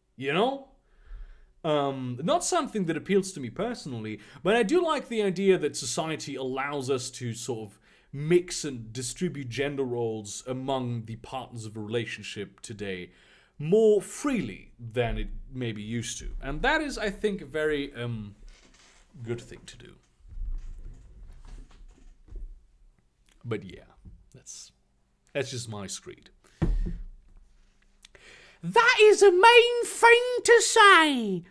Not something that appeals to me personally, but I do like the idea that society allows us to sort of mix and distribute gender roles among the partners of a relationship today more freely than it maybe used to. And that is, I think, a very good thing to do. But yeah, that's just my screed. That is a mean thing to say,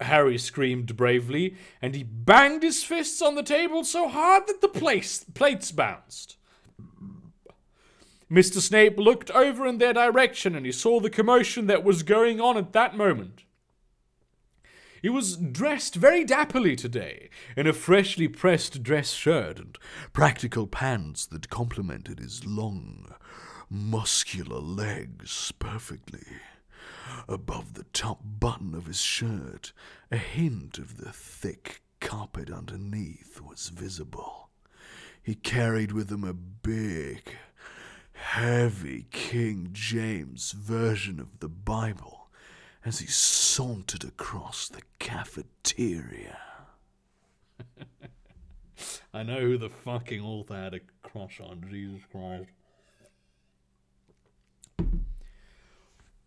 Harry screamed bravely, and he banged his fists on the table so hard that the plates bounced. Mr. Snape looked over in their direction, and he saw the commotion that was going on at that moment. He was dressed very dapperly today, in a freshly pressed dress shirt and practical pants that complemented his long, muscular legs perfectly. Above the top button of his shirt, a hint of the thick carpet underneath was visible. He carried with him a big, heavy King James version of the Bible as he sauntered across the cafeteria. I know who the fucking author had a crush on, Jesus Christ.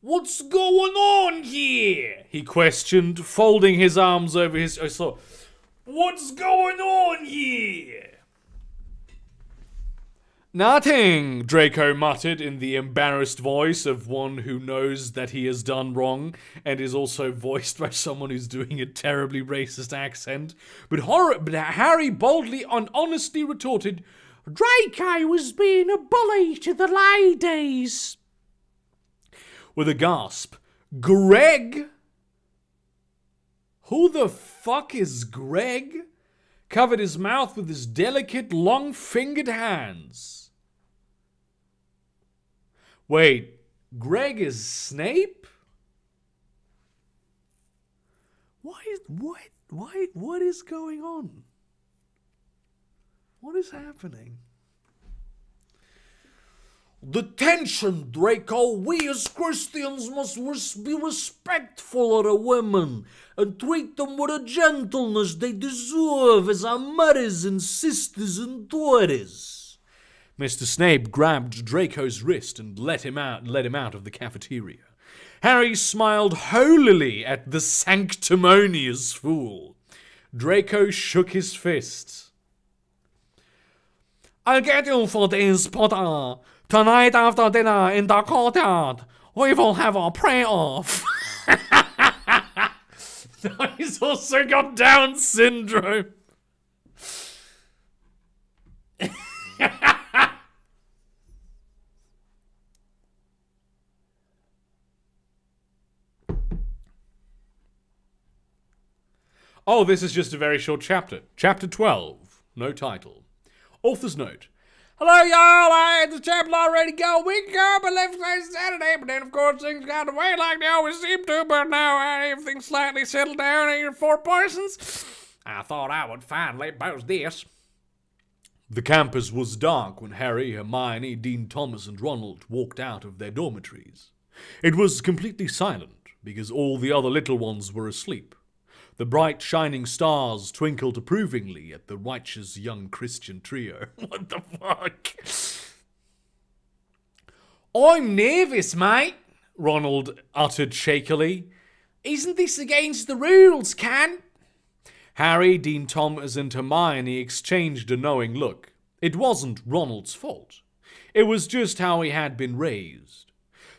What's going on here? He questioned, folding his arms over his... What's going on here? Nothing, Draco muttered in the embarrassed voice of one who knows that he has done wrong and is also voiced by someone who's doing a terribly racist accent. But Harry boldly and honestly retorted, Draco was being a bully to the ladies. With a gasp, Greg Who the fuck is Greg? Covered his mouth with his delicate, long-fingered hands. Wait, Greg is Snape? What is going on? What is happening? Detention, Draco. We as Christians must be respectful of the women and treat them with the gentleness they deserve as our mothers and sisters and daughters. Mr. Snape grabbed Draco's wrist and let him out of the cafeteria. Harry smiled holily at the sanctimonious fool. Draco shook his fist. I'll get you for this, Potter. Tonight after dinner in the courtyard, we will have our pray-off. He's also got Down syndrome. Oh, this is just a very short chapter. Chapter 12. No title. Author's note. Hello, y'all. I had the chapter already go a week ago, but left last Saturday. But then, of course, things got away like they always seem to. But now everything's slightly settled down here in Fort Parsons. I thought I would finally post this. The campus was dark when Harry, Hermione, Dean Thomas, and Ronald walked out of their dormitories. It was completely silent because all the other little ones were asleep. The bright, shining stars twinkled approvingly at the righteous young Christian trio. What the fuck? I'm nervous, mate, Ronald uttered shakily. Isn't this against the rules, Can? Harry, Dean Thomas, and Hermione exchanged a knowing look. It wasn't Ronald's fault. It was just how he had been raised.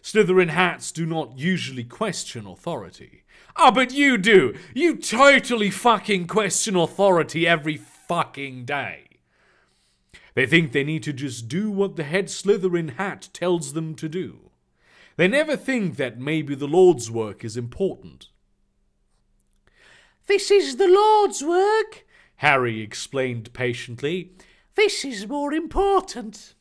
Slytherin hats do not usually question authority. Oh, but you do. You totally fucking question authority every fucking day. They think they need to just do what the head Slytherin hat tells them to do. They never think that maybe the Lord's work is important. This is the Lord's work, Harry explained patiently. This is more important.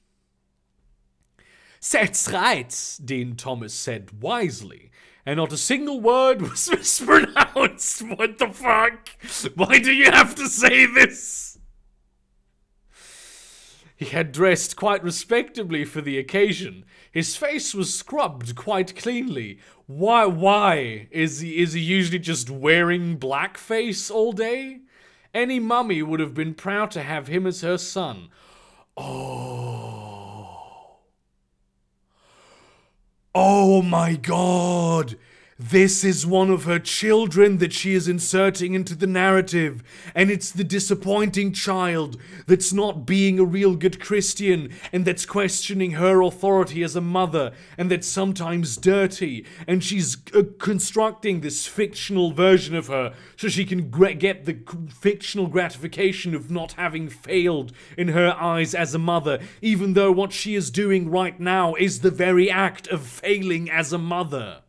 That's right, Dean Thomas said wisely, and not a single word was mispronounced. What the fuck? Why do you have to say this? He had dressed quite respectably for the occasion. His face was scrubbed quite cleanly. Why? Is he usually just wearing blackface all day? Any mummy would have been proud to have him as her son. Oh my God! This is one of her children that she is inserting into the narrative, and it's the disappointing child that's not being a real good Christian, and that's questioning her authority as a mother, and that's sometimes dirty, and she's constructing this fictional version of her so she can get the fictional gratification of not having failed in her eyes as a mother, even though what she is doing right now is the very act of failing as a mother.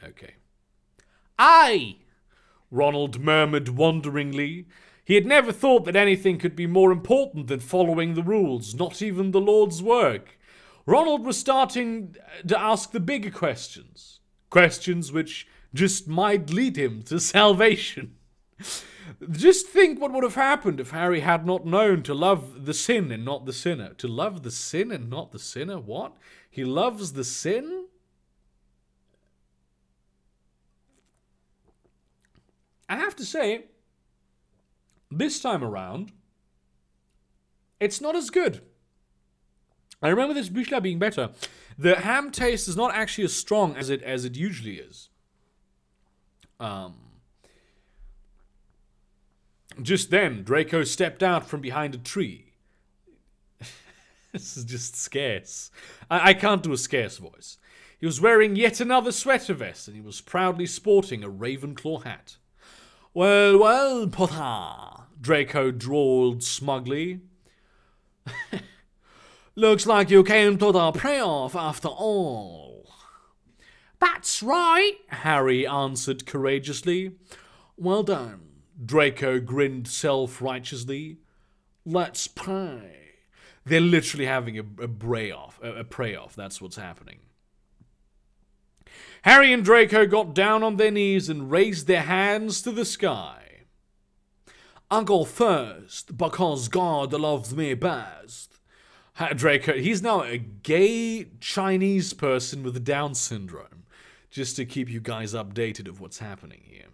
Okay. Aye, Ronald murmured wonderingly. He had never thought that anything could be more important than following the rules, not even the Lord's work. Ronald was starting to ask the bigger questions. Questions which just might lead him to salvation. Just think what would have happened if Harry had not known to love the sin and not the sinner. To love the sin and not the sinner? What? He loves the sin? I have to say, this time around, it's not as good. I remember this Büchlein being better. The ham taste is not actually as strong as it usually is. Just then, Draco stepped out from behind a tree. This is just scarce. I can't do a scarce voice. He was wearing yet another sweater vest, and he was proudly sporting a Ravenclaw hat. Well, Potter, Draco drawled smugly. Looks like you came to the playoff after all. That's right, Harry answered courageously. Well done. Draco grinned self-righteously. Let's pray. They're literally having a pray-off. That's what's happening. Harry and Draco got down on their knees and raised their hands to the sky. I go first because God loves me best. Draco, he's now a gay Chinese person with Down syndrome, just to keep you guys updated of what's happening here.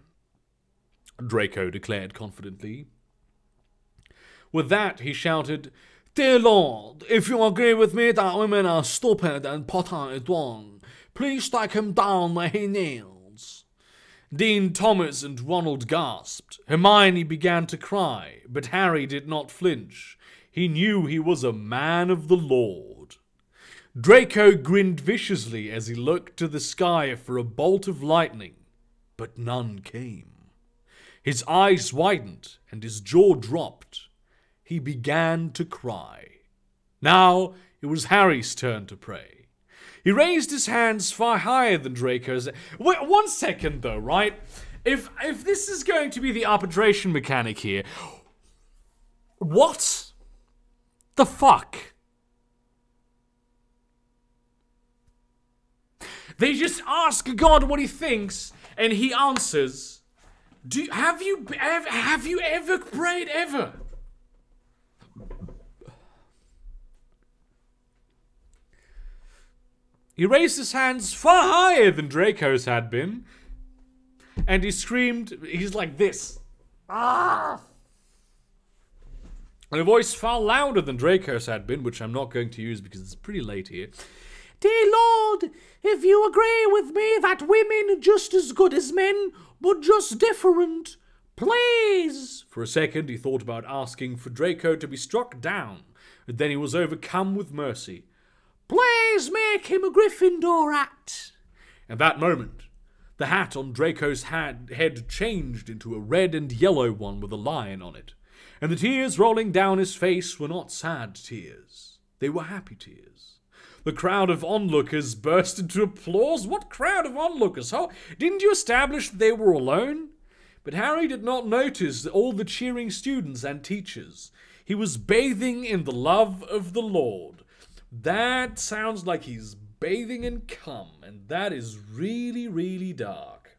Draco declared confidently. With that, he shouted, Dear Lord, if you agree with me that women are stupid and Potter is wrong, please strike him down where he kneels. Dean Thomas and Ronald gasped. Hermione began to cry, but Harry did not flinch. He knew he was a man of the Lord. Draco grinned viciously as he looked to the sky for a bolt of lightning, but none came. His eyes widened and his jaw dropped. He began to cry. Now it was Harry's turn to pray. He raised his hands far higher than Draco's. Wait, 1 second though, right? If this is going to be the arbitration mechanic here, what the fuck? They just ask God what he thinks, and he answers. Have you ever prayed ever? He raised his hands far higher than Draco's had been, and he screamed, he's like this. Ah! And a voice far louder than Draco's had been, which I'm not going to use because it's pretty late here. Dear Lord, if you agree with me that women are just as good as men, but just different, please. For a second, he thought about asking for Draco to be struck down, but then he was overcome with mercy. Please make him a Gryffindor hat. At that moment, the hat on Draco's head changed into a red and yellow one with a lion on it, and the tears rolling down his face were not sad tears. They were happy tears. The crowd of onlookers burst into applause. What crowd of onlookers? Oh, didn't you establish that they were alone? But Harry did not notice all the cheering students and teachers. He was bathing in the love of the Lord. That sounds like he's bathing in cum, and that is really, really dark.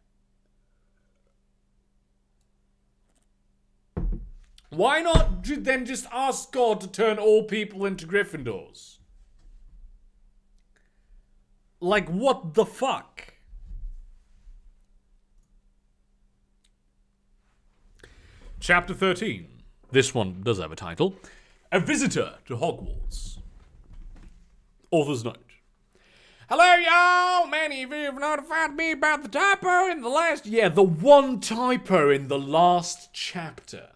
Why not then just ask God to turn all people into Gryffindors? Like, what the fuck? Chapter 13. This one does have a title. A Visitor to Hogwarts. Author's note. Hello, y'all! Many of you have notified me about the typo in the last... Yeah, the one typo in the last chapter.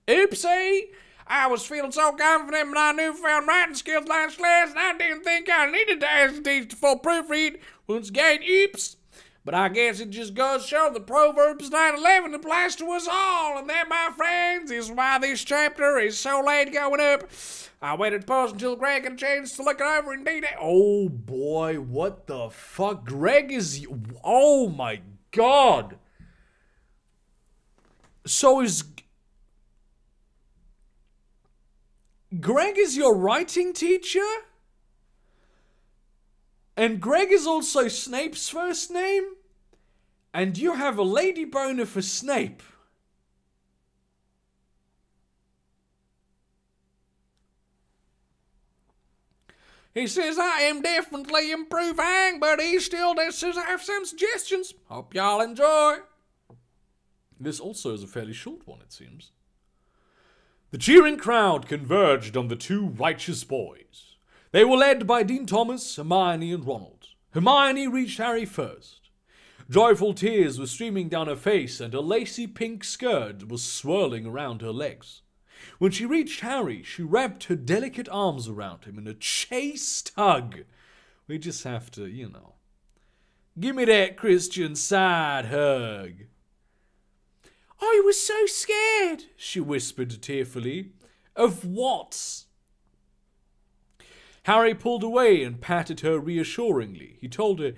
Oopsie! I was feeling so confident in my newfound writing skills last class, and I didn't think I needed to ask the teacher to full proofread. Once again, oops. But I guess it just goes to show that Proverbs 9:11 applies to us all, and that, my friends, is why this chapter is so late going up. I waited to pause until Greg had a chance to look it over in detail. Oh boy, what the fuck? Greg is... Oh my god! So is... Greg is your writing teacher? And Greg is also Snape's first name? And you have a lady boner for Snape? He says I am definitely improving, but he still says I have some suggestions. Hope y'all enjoy. This also is a fairly short one, it seems. The cheering crowd converged on the two righteous boys. They were led by Dean Thomas, Hermione, and Ronald. Hermione reached Harry first. Joyful tears were streaming down her face, and a lacy pink skirt was swirling around her legs. When she reached Harry, she wrapped her delicate arms around him in a chaste hug. We just have to, you know. Give me that Christian side hug. I was so scared, she whispered tearfully. Of what? Harry pulled away and patted her reassuringly. He told her,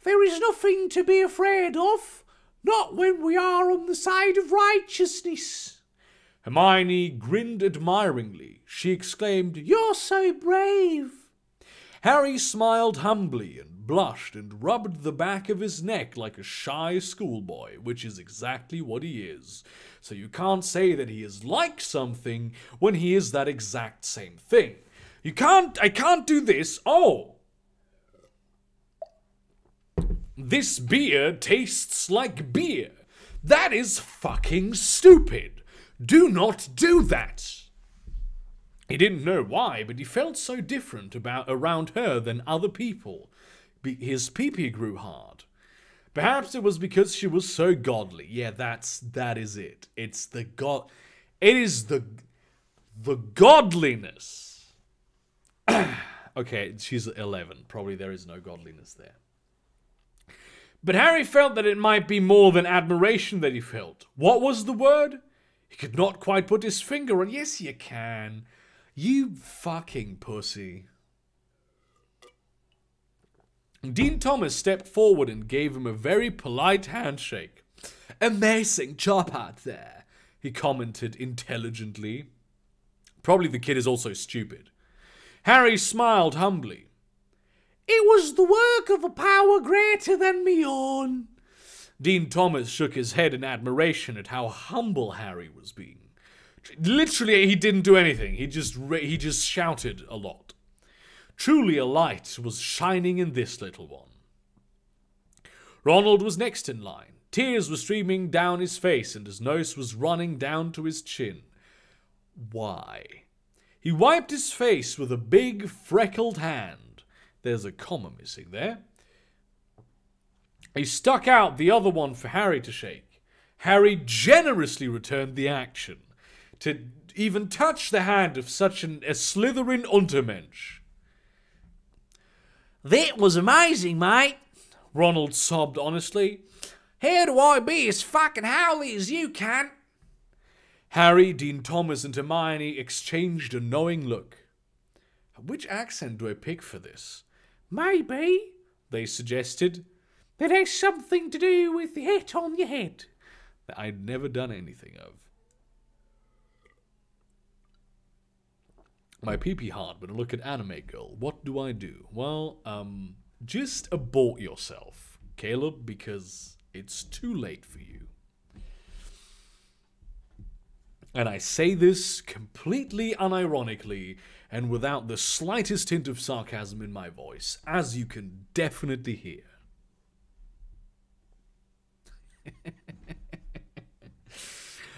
There is nothing to be afraid of, not when we are on the side of righteousness. Hermione grinned admiringly. She exclaimed, You're so brave. Harry smiled humbly and blushed and rubbed the back of his neck like a shy schoolboy, which is exactly what he is. So you can't say that he is like something when he is that exact same thing. I can't do this. Oh! This beer tastes like beer. That is fucking stupid. Do not do that. He didn't know why, but he felt so different around her than other people. His pee-pee grew hard. Perhaps it was because she was so godly. Yeah, that is it. It is the godliness. Okay, she's 11. Probably there is no godliness there. But Harry felt that it might be more than admiration that he felt. What was the word? He could not quite put his finger on. Yes, you can. You fucking pussy. Dean Thomas stepped forward and gave him a very polite handshake. Amazing job out there, he commented intelligently. Probably the kid is also stupid. Harry smiled humbly. It was the work of a power greater than me own. Dean Thomas shook his head in admiration at how humble Harry was being. Literally, he didn't do anything. He just shouted a lot. Truly a light was shining in this little one. Ronald was next in line. Tears were streaming down his face and his nose was running down to his chin. Why? He wiped his face with a big, freckled hand. There's a comma missing there. He stuck out the other one for Harry to shake. Harry generously returned the action. To even touch the hand of such a Slytherin Untermensch. That was amazing, mate, Ronald sobbed honestly. How do I be as fucking howly as you can? Harry, Dean Thomas, and Hermione exchanged a knowing look. Which accent do I pick for this? Maybe, they suggested. That has something to do with the hat on your head. That I'd never done anything of. My pee-pee hard when I look at Anime Girl. What do I do? Well, just abort yourself, Caleb, because it's too late for you. And I say this completely unironically and without the slightest hint of sarcasm in my voice, as you can definitely hear.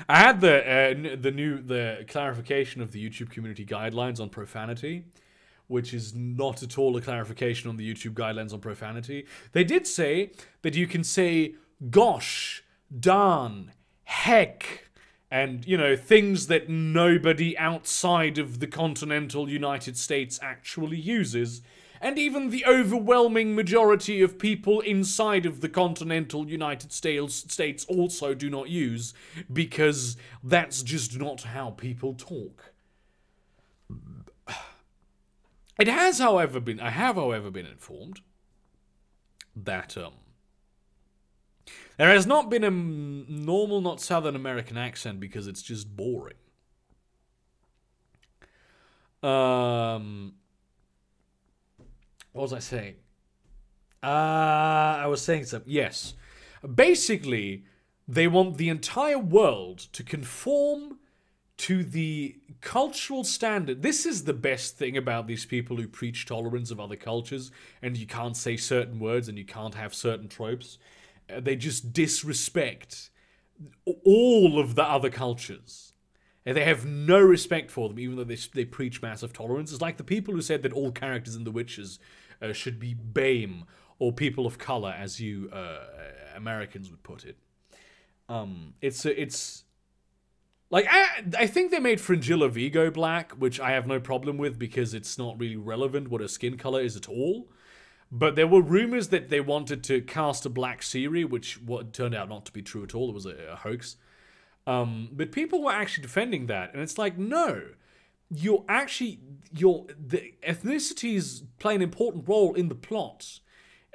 I had the clarification of the YouTube community guidelines on profanity, which is not at all a clarification on the YouTube guidelines on profanity. They did say that you can say gosh, darn, heck, and, you know, things that nobody outside of the continental United States actually uses, and even the overwhelming majority of people inside of the continental United States also do not use, because that's just not how people talk. I have, however, been informed that, there has not been a normal, not Southern American accent because it's just boring. What was I saying? I was saying something. Yes. Basically, they want the entire world to conform to the cultural standard. This is the best thing about these people who preach tolerance of other cultures, and you can't say certain words and you can't have certain tropes. They just disrespect all of the other cultures. And they have no respect for them, even though they preach massive tolerance. It's like the people who said that all characters in The Witches should be BAME, or people of color, as you Americans would put it. It's like, I think they made Fringilla Vigo black, which I have no problem with because it's not really relevant what her skin color is at all. But there were rumors that they wanted to cast a black Siri, which turned out not to be true at all. It was a hoax. But people were actually defending that, and it's like, no, the ethnicities play an important role in the plot.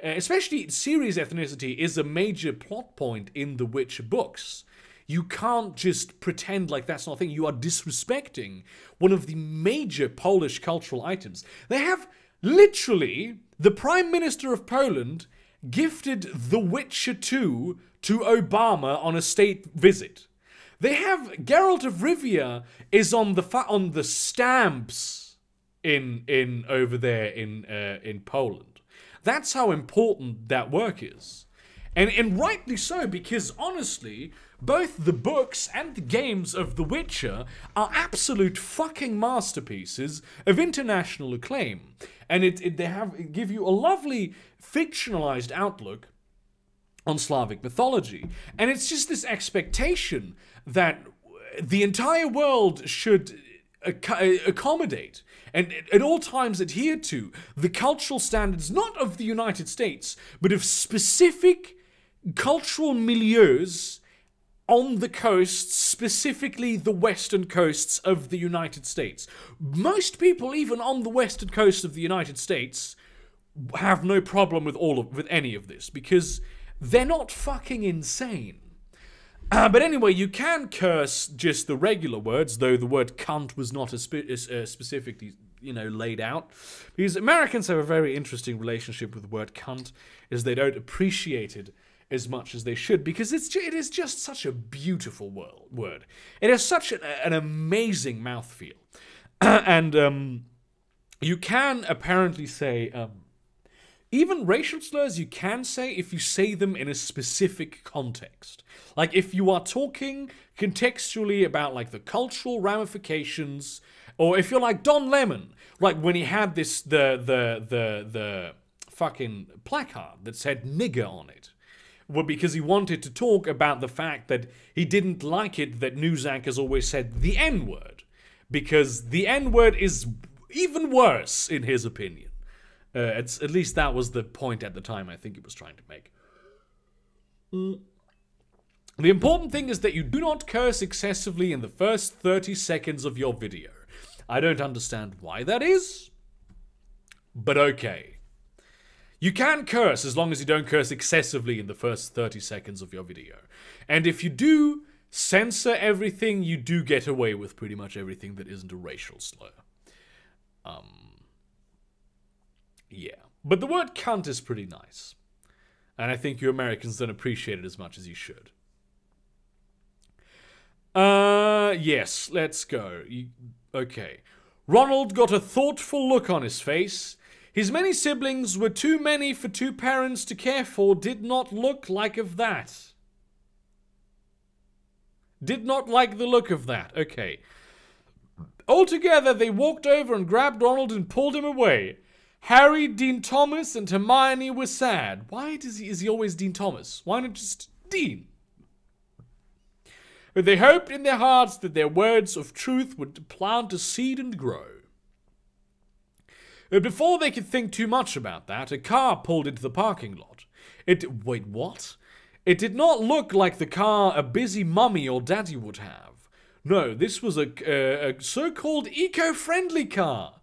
especially serious ethnicity, is a major plot point in the Witcher books. You can't just pretend like that's not a thing. You are disrespecting one of the major Polish cultural items. They have literally the Prime Minister of Poland gifted The Witcher 2 to Obama on a state visit. They have Geralt of Rivia is on the stamps in over there in Poland. That's how important that work is. And rightly so, because honestly, both the books and the games of The Witcher are absolute fucking masterpieces of international acclaim. And they give you a lovely fictionalized outlook on Slavic mythology. And it's just this expectation that the entire world should accommodate and at all times adhere to the cultural standards, not of the United States, but of specific cultural milieus on the coasts, specifically the western coasts of the United States. Most people, even on the western coast of the United States, have no problem with any of this, because they're not fucking insane. But anyway, you can curse just the regular words, though the word cunt was not as specifically, laid out. Because Americans have a very interesting relationship with the word cunt, as they don't appreciate it as much as they should, because it is just such a beautiful word. It has such an amazing mouthfeel. And you can apparently say... even racial slurs you can say if you say them in a specific context. Like if you are talking contextually about like the cultural ramifications, or if you're like Don Lemon, like when he had the fucking placard that said nigger on it. Well, because he wanted to talk about the fact that he didn't like it that news anchors always said the N-word. Because the N-word is even worse in his opinion. At least that was the point at the time I think it was trying to make. The important thing is that you do not curse excessively in the first 30 seconds of your video. I don't understand why that is, but okay. You can curse as long as you don't curse excessively in the first 30 seconds of your video. And if you do censor everything, you do get away with pretty much everything that isn't a racial slur. Yeah. But the word cunt is pretty nice. And I think you Americans don't appreciate it as much as you should. Yes, let's go. Okay. Ronald got a thoughtful look on his face. His many siblings were too many for two parents to care for. Did not look like of that. Did not like the look of that. Okay. Altogether, they walked over and grabbed Ronald and pulled him away. Harry, Dean Thomas, and Hermione were sad. Why is he always Dean Thomas? Why not just Dean? But they hoped in their hearts that their words of truth would plant a seed and grow. But before they could think too much about that, a car pulled into the parking lot. Wait, what? It did not look like the car a busy mummy or daddy would have. No, this was a so-called eco-friendly car.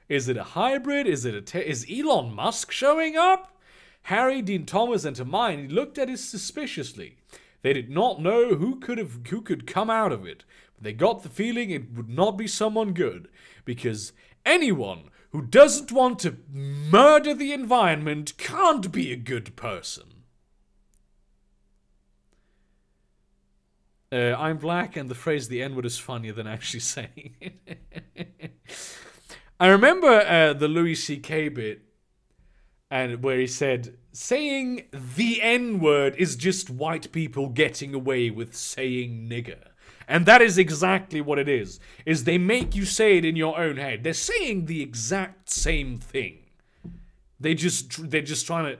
Is it a hybrid? Is Elon Musk showing up? Harry, Dean Thomas, and Hermione looked at it suspiciously. They did not know who could come out of it, but they got the feeling it would not be someone good, because anyone who doesn't want to murder the environment can't be a good person. I'm black, and the phrase "the N-word" is funnier than actually saying it. I remember the Louis C.K. bit, and where he said, saying the N-word is just white people getting away with saying nigger. And that is exactly what it is they make you say it in your own head. They're saying the exact same thing. They're just trying to...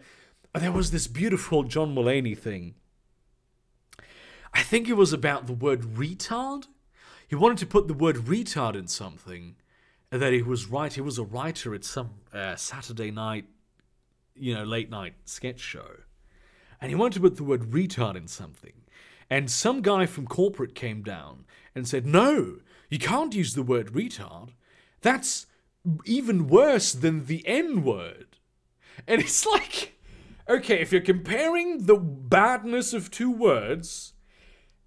There was this beautiful John Mulaney thing. I think it was about the word retard. He wanted to put the word retard in something. And that he was a writer at some Saturday night, late night sketch show. And he wanted to put the word retard in something. And some guy from corporate came down and said, no, you can't use the word retard. That's even worse than the N-word. And it's like, Okay, if you're comparing the badness of two words,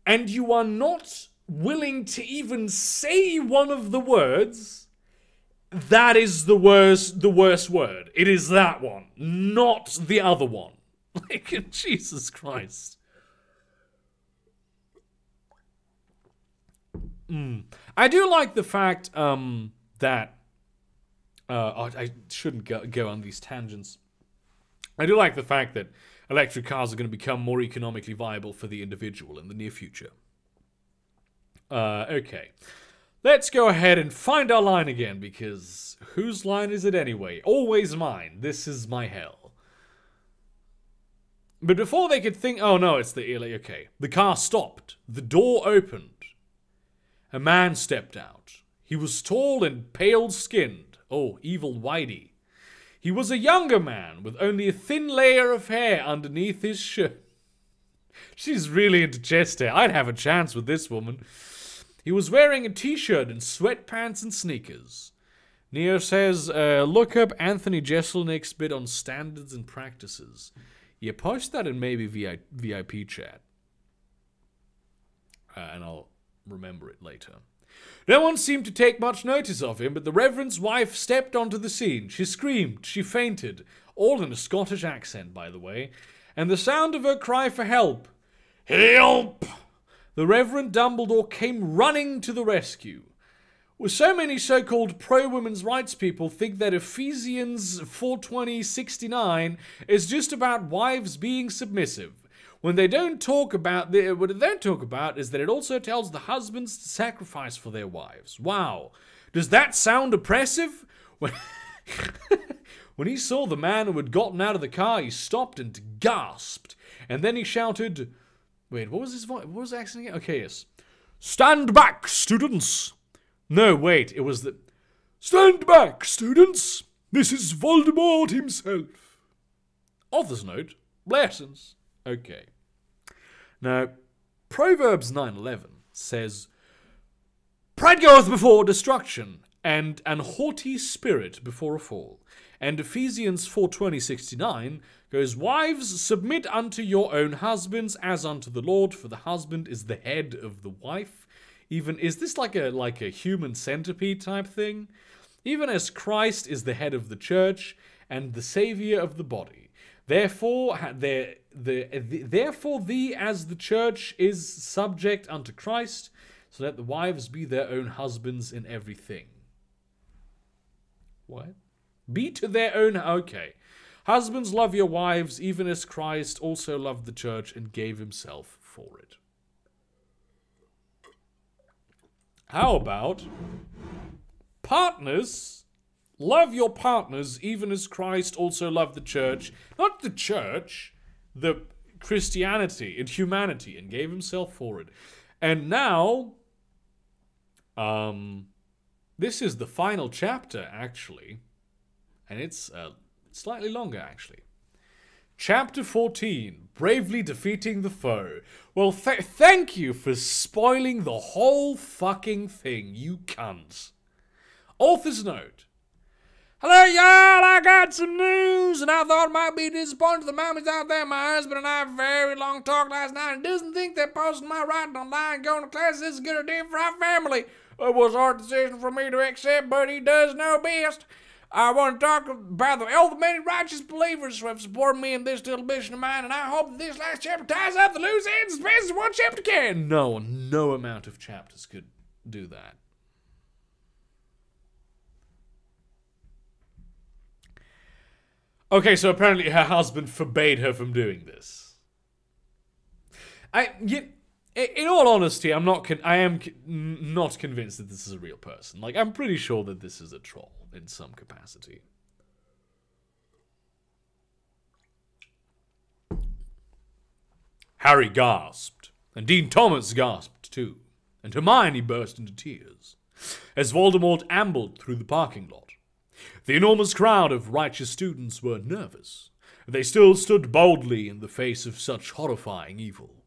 and you are not willing to even say one of the words, that is the worst word. It is that one, not the other one. Like, Jesus Christ. I do like the fact that I shouldn't go on these tangents. I do like the fact that electric cars are going to become more economically viable for the individual in the near future. Okay. Let's go ahead and find our line again, because whose line is it anyway? Always mine. This is my hell. But before they could think, oh no, it's the okay. The car stopped. The door opened. A man stepped out. He was tall and pale-skinned. Oh, evil Whitey. He was a younger man with only a thin layer of hair underneath his shirt. She's really into chest hair. I'd have a chance with this woman. He was wearing a t-shirt and sweatpants and sneakers. Neo says, look up Anthony Jeselnik's bit on standards and practices. Yeah, post that in maybe VIP chat. And I'll remember it later. No one seemed to take much notice of him, but the Reverend's wife stepped onto the scene. She screamed, she fainted, all in a Scottish accent, by the way, and the sound of her cry for help. Help! The Reverend Dumbledore came running to the rescue. With so many so-called pro-women's rights people think that Ephesians 4:20-69 is just about wives being submissive. What they don't talk about is that it also tells the husbands to sacrifice for their wives. Wow. Does that sound oppressive? When he saw the man who had gotten out of the car, he stopped and gasped. And then he shouted, wait, what was his voice? What was the accent again? Okay, yes. Stand back, students. No, wait, it was the... Stand back, students. This is Voldemort himself. Author's note, lessons. Okay. Now, Proverbs 9:11 says, pride goeth before destruction, and an haughty spirit before a fall. And Ephesians 4:20-69 goes, wives, submit unto your own husbands as unto the Lord, for the husband is the head of the wife. Even, is this like a human centipede type thing? Even as Christ is the head of the church and the savior of the body. Therefore, therefore thee as the church is subject unto Christ, so let the wives be their own husbands in everything. What? Be to their own... Okay. Husbands, love your wives, even as Christ also loved the church and gave himself for it. How about partners? Love your partners, even as Christ also loved the church. Not the church, the Christianity and humanity, and gave himself for it. And now, this is the final chapter, actually. And it's slightly longer, actually. Chapter 14, Bravely Defeating the Foe. Well, thank you for spoiling the whole fucking thing, you cunts. Author's note. Hello, y'all, I got some news, and I thought it might be disappointing to the mammies out there. My husband and I had a very long talk last night, and doesn't think that posting my writing online and going to class is a good idea for our family. It was a hard decision for me to accept, but he does know best. I want to talk about all the many righteous believers who have supported me in this little mission of mine, and I hope that this last chapter ties up the loose ends as best as one chapter can. No amount of chapters could do that. Okay, so apparently her husband forbade her from doing this. In all honesty, I am not convinced that this is a real person. Like, I'm pretty sure that this is a troll in some capacity. Harry gasped, and Dean Thomas gasped too, and Hermione burst into tears as Voldemort ambled through the parking lot. The enormous crowd of righteous students were nervous. They still stood boldly in the face of such horrifying evil.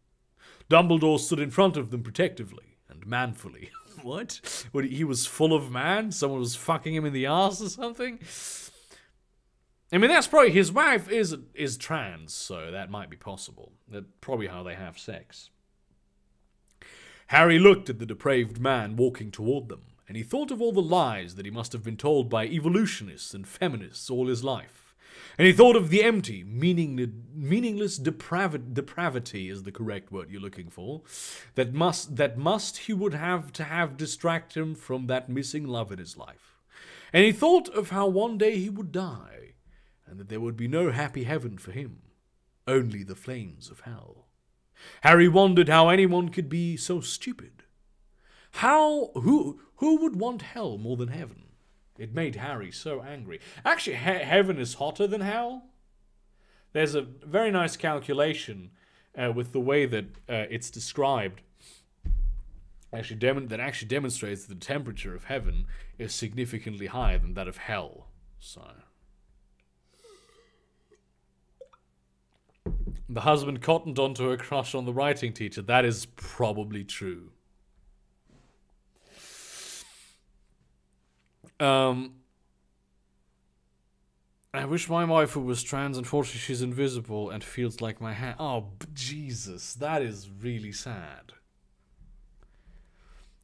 Dumbledore stood in front of them protectively and manfully. What? He was full of man? Someone was fucking him in the ass or something? I mean, that's probably, his wife is trans, so that might be possible. That's probably how they have sex. Harry looked at the depraved man walking toward them, and he thought of all the lies that he must have been told by evolutionists and feminists all his life. And he thought of the empty, meaningless depravity is the correct word you're looking for, that he would have to have distract him from that missing love in his life. And he thought of how one day he would die, and that there would be no happy heaven for him, only the flames of hell. Harry wondered how anyone could be so stupid. Who would want hell more than heaven? It made Harry so angry. Actually, heaven is hotter than hell. There's a very nice calculation with the way that it's described. That actually demonstrates that the temperature of heaven is significantly higher than that of hell. So, the husband cottoned onto a crush on the writing teacher. That is probably true. I wish my waifu was trans. Unfortunately, she's invisible and feels like my hand. Oh, Jesus, that is really sad.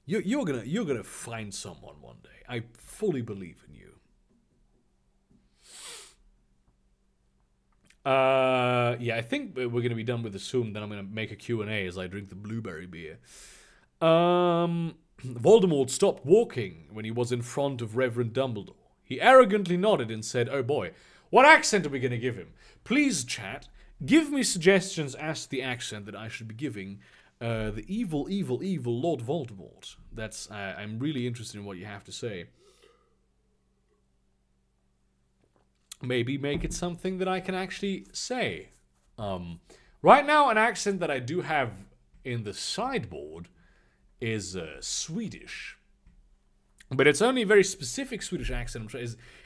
You're gonna find someone one day. I fully believe in you. Yeah, I think we're gonna be done with the Zoom. Then I'm gonna make a Q&A as I drink the blueberry beer. Voldemort stopped walking when he was in front of Reverend Dumbledore. He arrogantly nodded and said, "Oh boy, what accent are we going to give him? Please, chat, give me suggestions as to the accent that I should be giving the evil Lord Voldemort." That's, I'm really interested in what you have to say. Maybe make it something that I can actually say. Right now, an accent that I do have in the sideboard is Swedish, but it's only a very specific Swedish accent.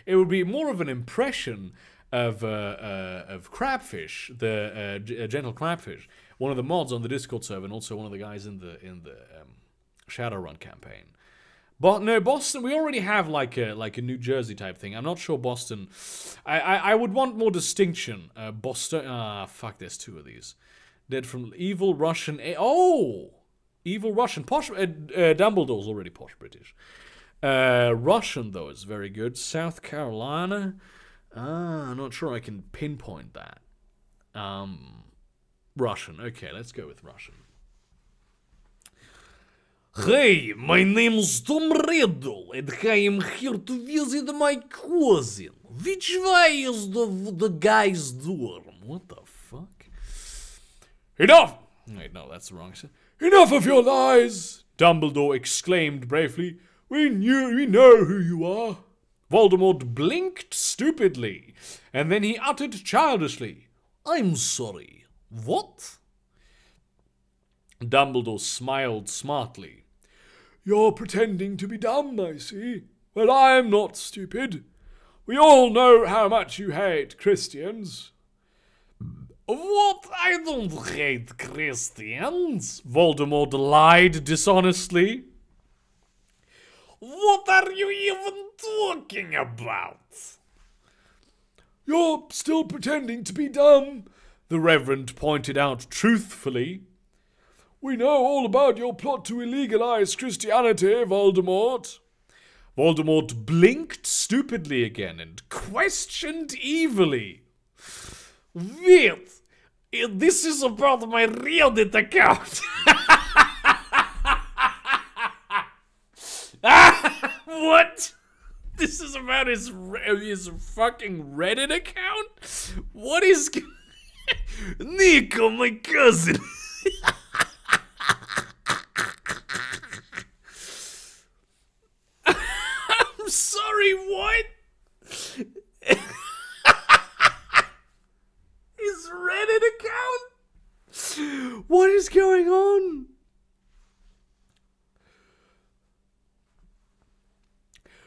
It would be more of an impression of Crabfish, the Gentle Crabfish, one of the mods on the Discord server, and also one of the guys in the Shadowrun campaign. But no, Boston. We already have like a New Jersey type thing. I'm not sure Boston. I would want more distinction. Boston. Fuck. There's two of these. Dead from evil Russian. Evil Russian. Posh. Dumbledore's already posh British. Russian, though, is very good. South Carolina. I'm not sure I can pinpoint that. Russian. Okay, let's go with Russian. Hey, my name's Tom Riddle, and I am here to visit my cousin. Which way is the guy's dorm? What the fuck? Enough! Wait, no, that's the wrong set. Enough of your lies! Dumbledore exclaimed bravely. We know who you are. Voldemort blinked stupidly, and then he uttered childishly, I'm sorry. What? Dumbledore smiled smartly. You're pretending to be dumb, I see. Well, I am not stupid. We all know how much you hate Christians. What? I don't hate Christians, Voldemort lied dishonestly. What are you even talking about? You're still pretending to be dumb, the Reverend pointed out truthfully. We know all about your plot to illegalize Christianity, Voldemort. Voldemort blinked stupidly again and questioned evilly. Wait, this is about my Reddit account. What? This is about his fucking Reddit account? What is... Nico, my cousin. I'm sorry, what? His Reddit account? What is going on?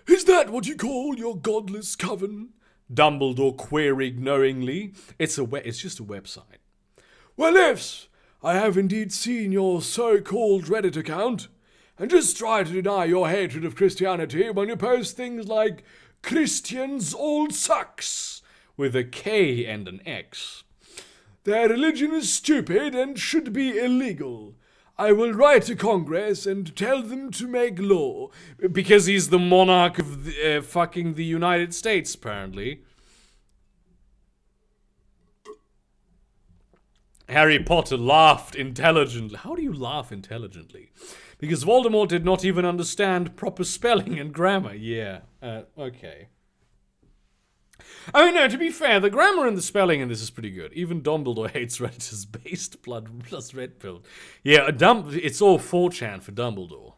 Is that what you call your godless coven? Dumbledore queried knowingly. It's just a website. Well, if I have indeed seen your so-called Reddit account, and just try to deny your hatred of Christianity when you post things like Christians all sucks, with a K and an X. Their religion is stupid and should be illegal. I will write to Congress and tell them to make law. Because he's the monarch of fucking the United States, apparently. Harry Potter laughed intelligently. How do you laugh intelligently? Because Voldemort did not even understand proper spelling and grammar. Yeah, okay. I mean, no, to be fair, the grammar and the spelling in this is pretty good. Even Dumbledore hates Redditor's based blood plus red pill. Yeah, it's all 4chan for Dumbledore.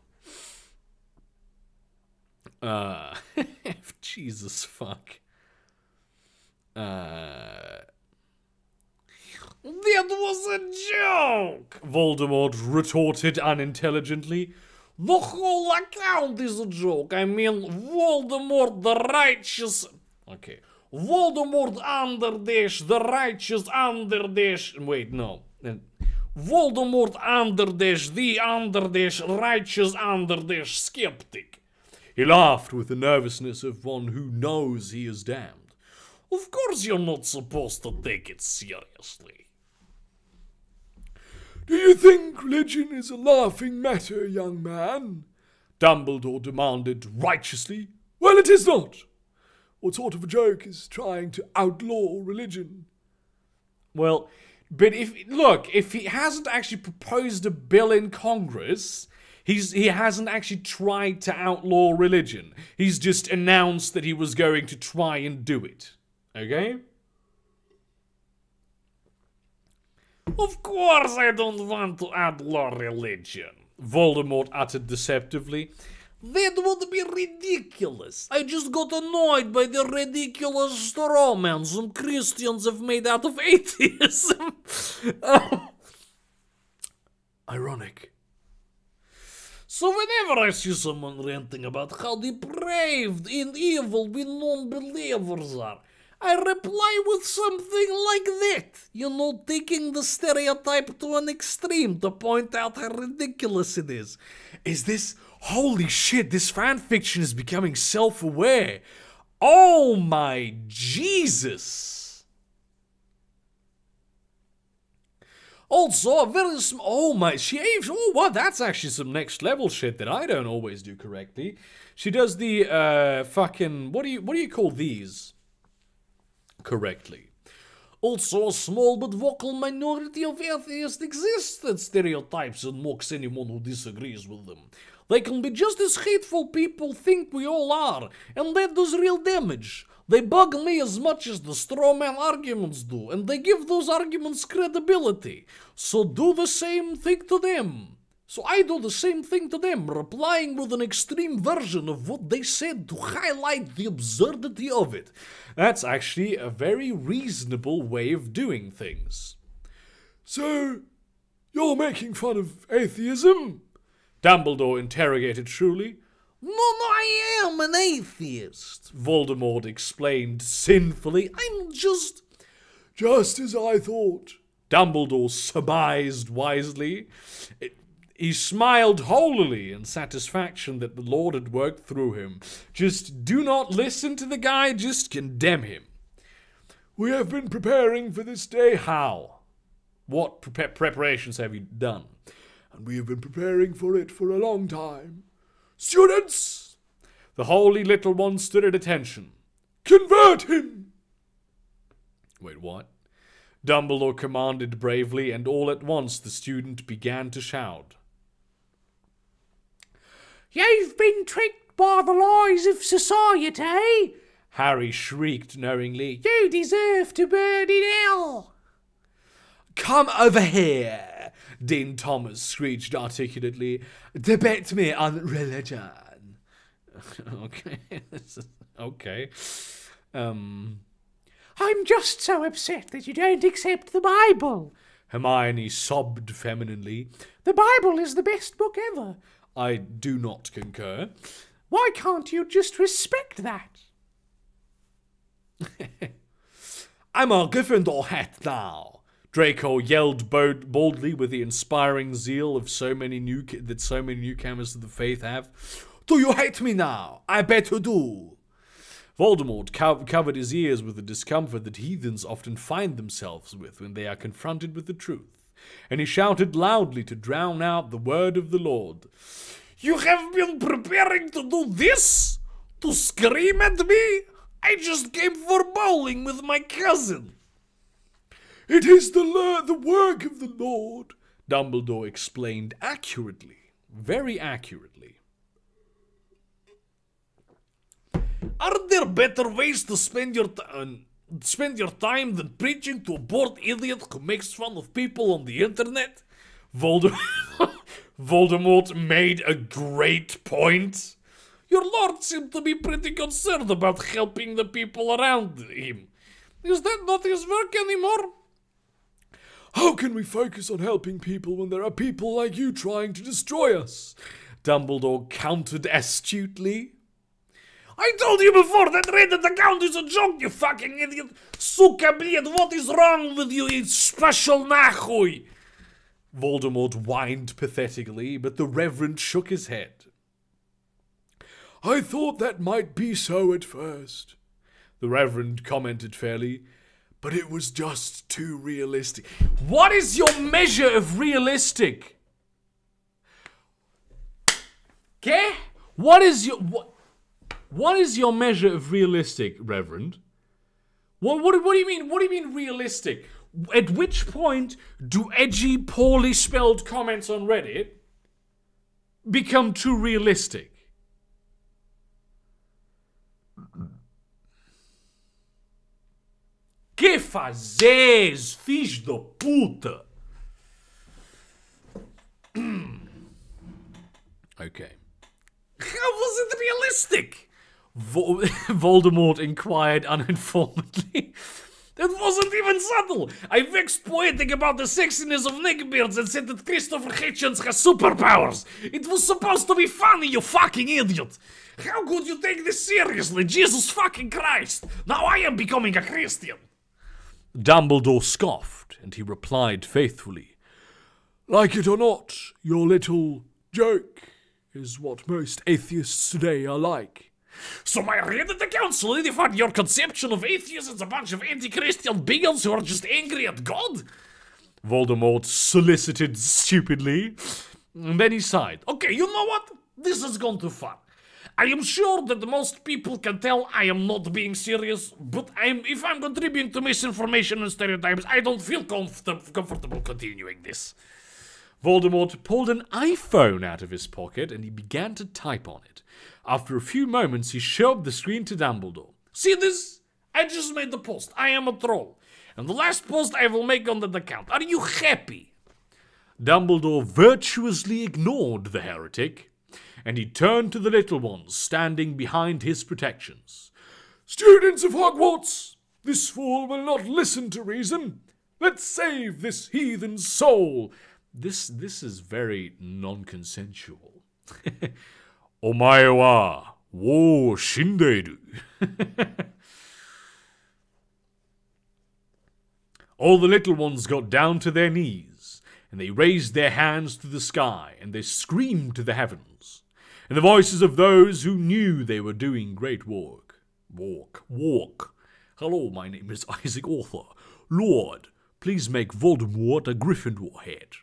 Jesus fuck. That was a joke! Voldemort retorted unintelligently. The whole account is a joke. I mean, Voldemort the righteous... Okay. Voldemort underdash, the righteous underdash... Wait, no. Voldemort underdash, the underdash, righteous underdash skeptic. He laughed with the nervousness of one who knows he is damned. Of course you're not supposed to take it seriously. Do you think religion is a laughing matter, young man? Dumbledore demanded righteously. Well, it is not. What sort of a joke is trying to outlaw religion? Well, but if he hasn't actually proposed a bill in Congress, he hasn't actually tried to outlaw religion. He's just announced that he was going to try and do it. Okay? Of course I don't want to outlaw religion, Voldemort uttered deceptively. That would be ridiculous. I just got annoyed by the ridiculous straw man some Christians have made out of atheism. Ironic. So whenever I see someone ranting about how depraved and evil we non-believers are, I reply with something like that. You know, taking the stereotype to an extreme to point out how ridiculous it is. Is this... Holy shit, this fanfiction is becoming self-aware. Oh my Jesus. Also, a very oh my, oh what, that's actually some next level shit that I don't always do correctly. She does the, fucking, what do you call these? Correctly. Also, a small but vocal minority of atheists exist that stereotypes and mocks anyone who disagrees with them. They can be just as hateful people think we all are, and that does real damage. They bug me as much as the straw man arguments do, and they give those arguments credibility. So do the same thing to them. So I do the same thing to them, replying with an extreme version of what they said to highlight the absurdity of it. That's actually a very reasonable way of doing things. So, you're making fun of atheism? Dumbledore interrogated shrewdly. No, I am an atheist, Voldemort explained sinfully. I'm just as I thought. Dumbledore surmised wisely. He smiled holily in satisfaction that the Lord had worked through him. Just do not listen to the guy, just condemn him. We have been preparing for this day. How? What preparations have you done? And we have been preparing for it for a long time. Students! The holy little one stood at attention. Convert him! Wait, what? Dumbledore commanded bravely, and all at once the student began to shout. You've been tricked by the lies of society! Harry shrieked knowingly. You deserve to burn in hell! Come over here, Dean Thomas screeched articulately. Debate me on religion. Okay. Okay. I'm just so upset that you don't accept the Bible. Hermione sobbed femininely. The Bible is the best book ever. I do not concur. Why can't you just respect that? I'm a Gryffindor hat now. Draco yelled boldly with the inspiring zeal of so many newcomers to the faith have. Do you hate me now? I bet you do. Voldemort covered his ears with the discomfort that heathens often find themselves with when they are confronted with the truth, and he shouted loudly to drown out the word of the Lord. "You have been preparing to do this? To scream at me? I just came for bowling with my cousin." "It is the work of the Lord," Dumbledore explained accurately, very accurately. "Are there better ways to spend your time than preaching to a bored idiot who makes fun of people on the internet?" Voldemort made a great point. "Your lord seemed to be pretty concerned about helping the people around him. Is that not his work anymore?" "How can we focus on helping people when there are people like you trying to destroy us?" Dumbledore countered astutely. "I told you before that Reddit account is a joke, you fucking idiot! Suka bled, what is wrong with you, it's special nahui?" Voldemort whined pathetically, but the Reverend shook his head. "I thought that might be so at first," the Reverend commented fairly, "but it was just too realistic." What is your measure of realistic? Okay? What is your measure of realistic, Reverend? What do you mean? What do you mean realistic? At which point do edgy, poorly spelled comments on Reddit become too realistic? Que fazes, filho da puta? Okay. How was it realistic? Voldemort inquired uninformedly. It wasn't even subtle. I waxed poetic about the sexiness of neckbeards and said that Christopher Hitchens has superpowers. It was supposed to be funny, you fucking idiot. How could you take this seriously? Jesus fucking Christ. Now I am becoming a Christian. Dumbledore scoffed, and he replied faithfully, "Like it or not, your little joke is what most atheists today are like." So my Reddit account solidified your conception of atheists as a bunch of anti-Christian bigots who are just angry at God? Voldemort solicited stupidly. And then he sighed. Okay, you know what? This has gone too far. I am sure that most people can tell I am not being serious, but if I'm contributing to misinformation and stereotypes, I don't feel comfortable continuing this. Voldemort pulled an iPhone out of his pocket and he began to type on it. After a few moments, he showed the screen to Dumbledore. "See this? I just made the post. I am a troll. And the last post I will make on that account. Are you happy?" Dumbledore virtuously ignored the heretic, and he turned to the little ones standing behind his protections. "Students of Hogwarts, this fool will not listen to reason. Let's save this heathen's soul." This is very non-consensual. Omae wa wo shindeiru. All the little ones got down to their knees, and they raised their hands to the sky, and they screamed to the heavens, in the voices of those who knew they were doing great work. Walk. Hello, my name is Isaac Arthur. Lord, please make Voldemort a Gryffindor head.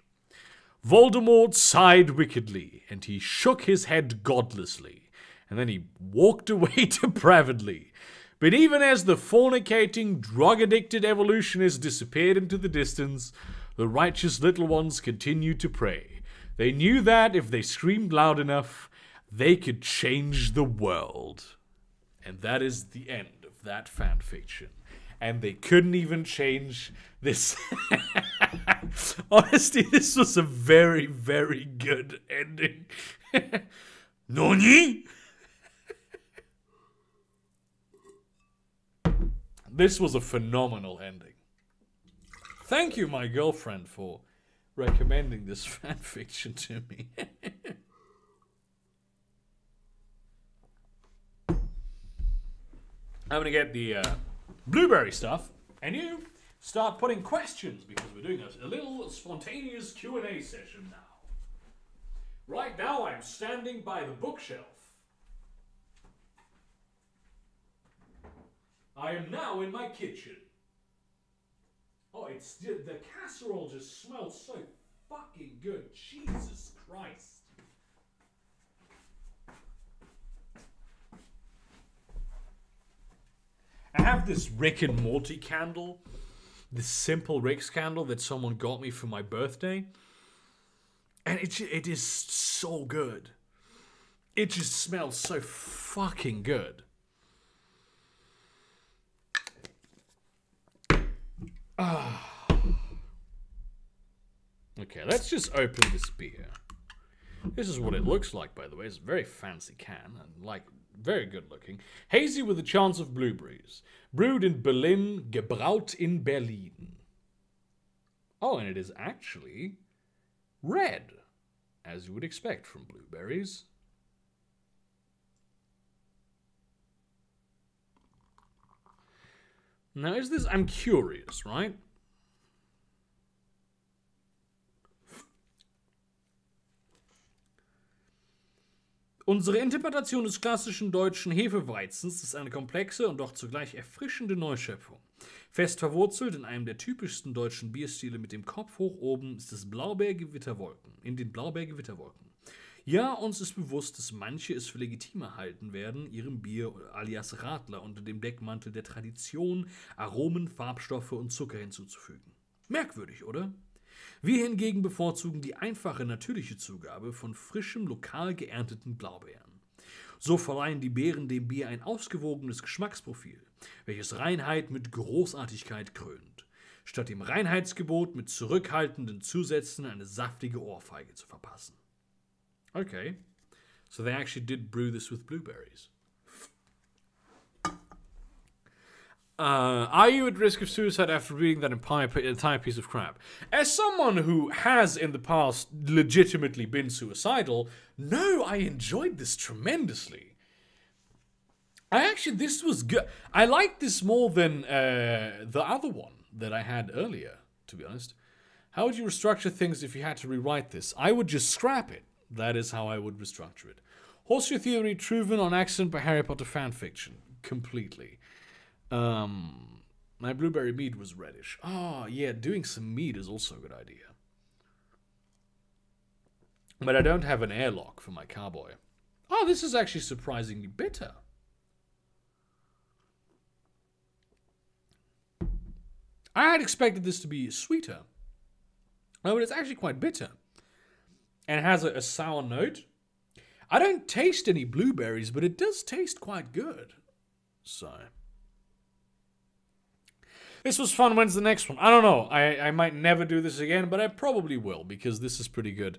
Voldemort sighed wickedly, and he shook his head godlessly, and then he walked away depravedly. But even as the fornicating, drug-addicted evolutionist disappeared into the distance, the righteous little ones continued to pray. They knew that if they screamed loud enough, they could change the world. And that is the end of that fanfiction. And they couldn't even change this. Honestly, this was a very, very good ending. Nani? This was a phenomenal ending. Thank you, my girlfriend, for recommending this fanfiction to me. I'm gonna get the blueberry stuff, and you start putting questions because we're doing a little spontaneous Q&A session now. Right now, I'm standing by the bookshelf. I am now in my kitchen. Oh, it's the casserole just smells so fucking good. Jesus Christ. I have this Rick and Morty candle. This simple Rick's candle that someone got me for my birthday. And it is so good. It just smells so fucking good. Okay, let's just open this beer. This is what it looks like, by the way. It's a very fancy can and like very good looking. Hazy with a chance of blueberries. Brewed in Berlin, gebraut in Berlin. Oh, and it is actually red, as you would expect from blueberries. Now, is this... I'm curious, right? Unsere Interpretation des klassischen deutschen Hefeweizens ist eine komplexe und doch zugleich erfrischende Neuschöpfung. Fest verwurzelt in einem der typischsten deutschen Bierstile mit dem Kopf hoch oben ist das Blaubeergewitterwolken, in den Blaubeergewitterwolken. Ja, uns ist bewusst, dass manche es für legitimer halten werden, ihrem Bier alias Radler unter dem Deckmantel der Tradition Aromen, Farbstoffe und Zucker hinzuzufügen. Merkwürdig, oder? Wir hingegen bevorzugen die einfache, natürliche Zugabe von frischem, lokal geernteten Blaubeeren. So verleihen die Beeren dem Bier ein ausgewogenes Geschmacksprofil, welches Reinheit mit Großartigkeit krönt, statt dem Reinheitsgebot mit zurückhaltenden Zusätzen eine saftige Ohrfeige zu verpassen. Okay, so they actually did brew this with blueberries. Are you at risk of suicide after reading that entire piece of crap? As someone who has in the past legitimately been suicidal, no, I enjoyed this tremendously. This was good. I liked this more than the other one that I had earlier, to be honest. How would you restructure things if you had to rewrite this? I would just scrap it. That is how I would restructure it. Horseshoe Theory proven on accident by Harry Potter fanfiction. Completely. My blueberry mead was reddish. Oh, yeah, doing some mead is also a good idea. But I don't have an airlock for my carboy. Oh, this is actually surprisingly bitter. I had expected this to be sweeter. Oh, but it's actually quite bitter. And it has a sour note. I don't taste any blueberries, but it does taste quite good. So... this was fun. When's the next one? I don't know. I might never do this again, but I probably will, because this is pretty good.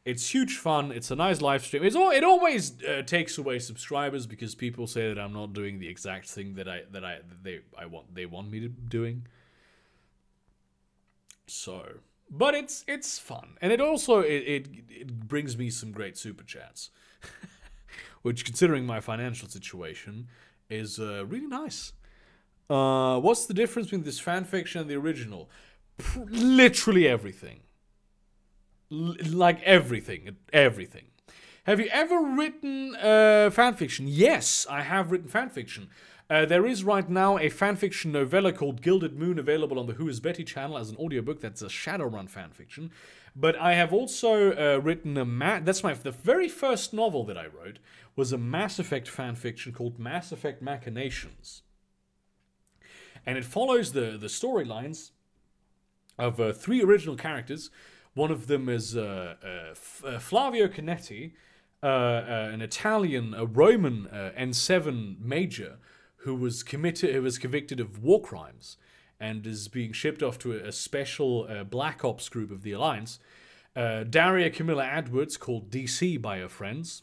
It's huge fun. It's a nice live stream. It always takes away subscribers because people say that I'm not doing the exact thing that they want me to doing. So, but it's fun, and it also it brings me some great super chats, which, considering my financial situation, is really nice. What's the difference between this fanfiction and the original? Literally everything. Like everything. Everything. Have you ever written fanfiction? Yes, I have written fanfiction. There is right now a fanfiction novella called Gilded Moon available on the Who is Betty channel as an audiobook. That's a Shadowrun fanfiction. But I have also written the very first novel that I wrote was a Mass Effect fanfiction called Mass Effect Machinations. And it follows the storylines of 3 original characters. One of them is Flavio Canetti, an Italian, a Roman N7 major who was convicted of war crimes and is being shipped off to a special Black Ops group of the Alliance. Daria Camilla Edwards, called DC by her friends,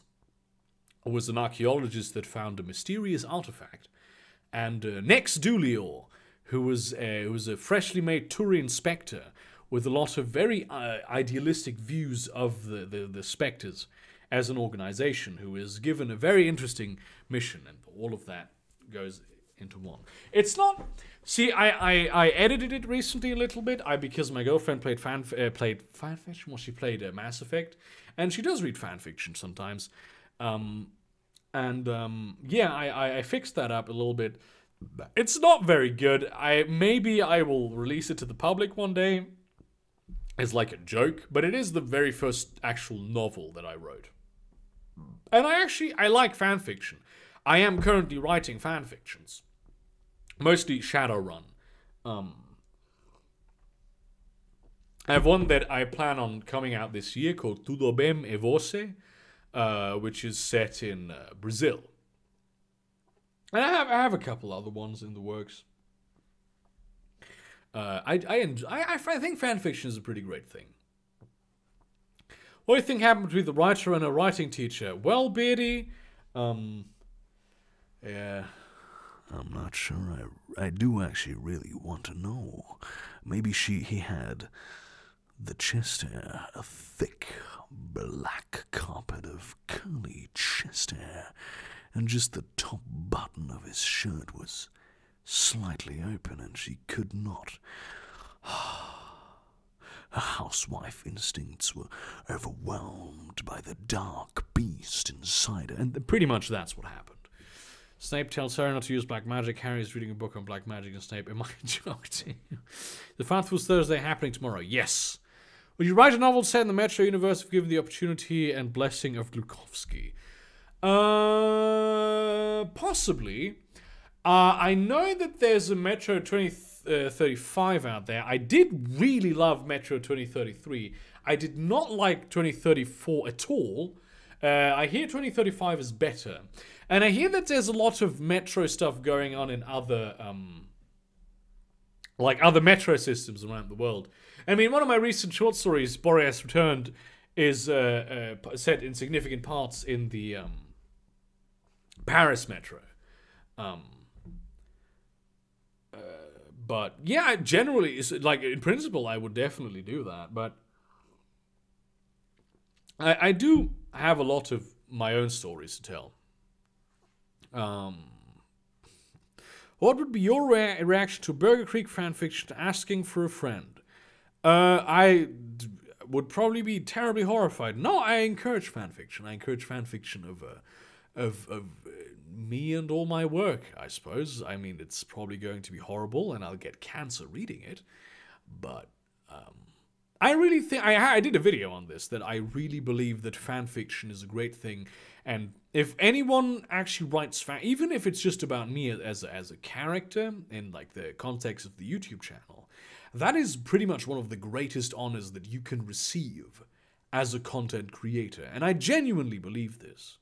was an archaeologist that found a mysterious artifact. And Nex Dulior, who was a freshly made Turian Spectre with a lot of very idealistic views of the Spectres as an organization, who is given a very interesting mission, and all of that goes into one. It's not... See, I edited it recently a little bit, because my girlfriend played fanfiction. Well, she played Mass Effect, and she does read fanfiction sometimes. Yeah, I fixed that up a little bit It's not very good. Maybe I will release it to the public one day as like a joke, but it is the very first actual novel that I wrote. And I like fan fiction. I am currently writing fan fictions. Mostly Shadowrun. I have one that I plan on coming out this year called Tudo Bem e Você, which is set in Brazil. And I have a couple other ones in the works. I think fan fiction is a pretty great thing. What do you think happened between the writer and a writing teacher? Well, Beardy, yeah, I'm not sure. I do actually really want to know. Maybe he had the chest hair, a thick black carpet of curly chest hair, and just the top button of his shirt was slightly open, and she could not. Her housewife instincts were overwhelmed by the dark beast inside her, and pretty much that's what happened. Snape tells Harry not to use black magic. Harry is reading a book on black magic, and Snape, am I joking? The Fatfools Thursday happening tomorrow. Yes. Would you write a novel set in the Metro universe if given the opportunity and blessing of Glukowski? Possibly. I know that there's a Metro 2035 out there. I did really love Metro 2033. I did not like 2034 at all. I hear 2035 is better. And I hear that there's a lot of Metro stuff going on in other, other Metro systems around the world. I mean, one of my recent short stories, Boreas Returned, is set in significant parts in the Paris Metro. But yeah, generally, like in principle, I would definitely do that. But I do have a lot of my own stories to tell. What would be your reaction to Burgerkrieg fanfiction asking for a friend? I would probably be terribly horrified. No, I encourage fanfiction. I encourage fanfiction of me and all my work, I suppose. I mean, it's probably going to be horrible, and I'll get cancer reading it. But I really think I did a video on this, that I really believe that fanfiction is a great thing. And if anyone actually writes even if it's just about me as a character in like the context of the YouTube channel, that is pretty much one of the greatest honors that you can receive as a content creator. And I genuinely believe this.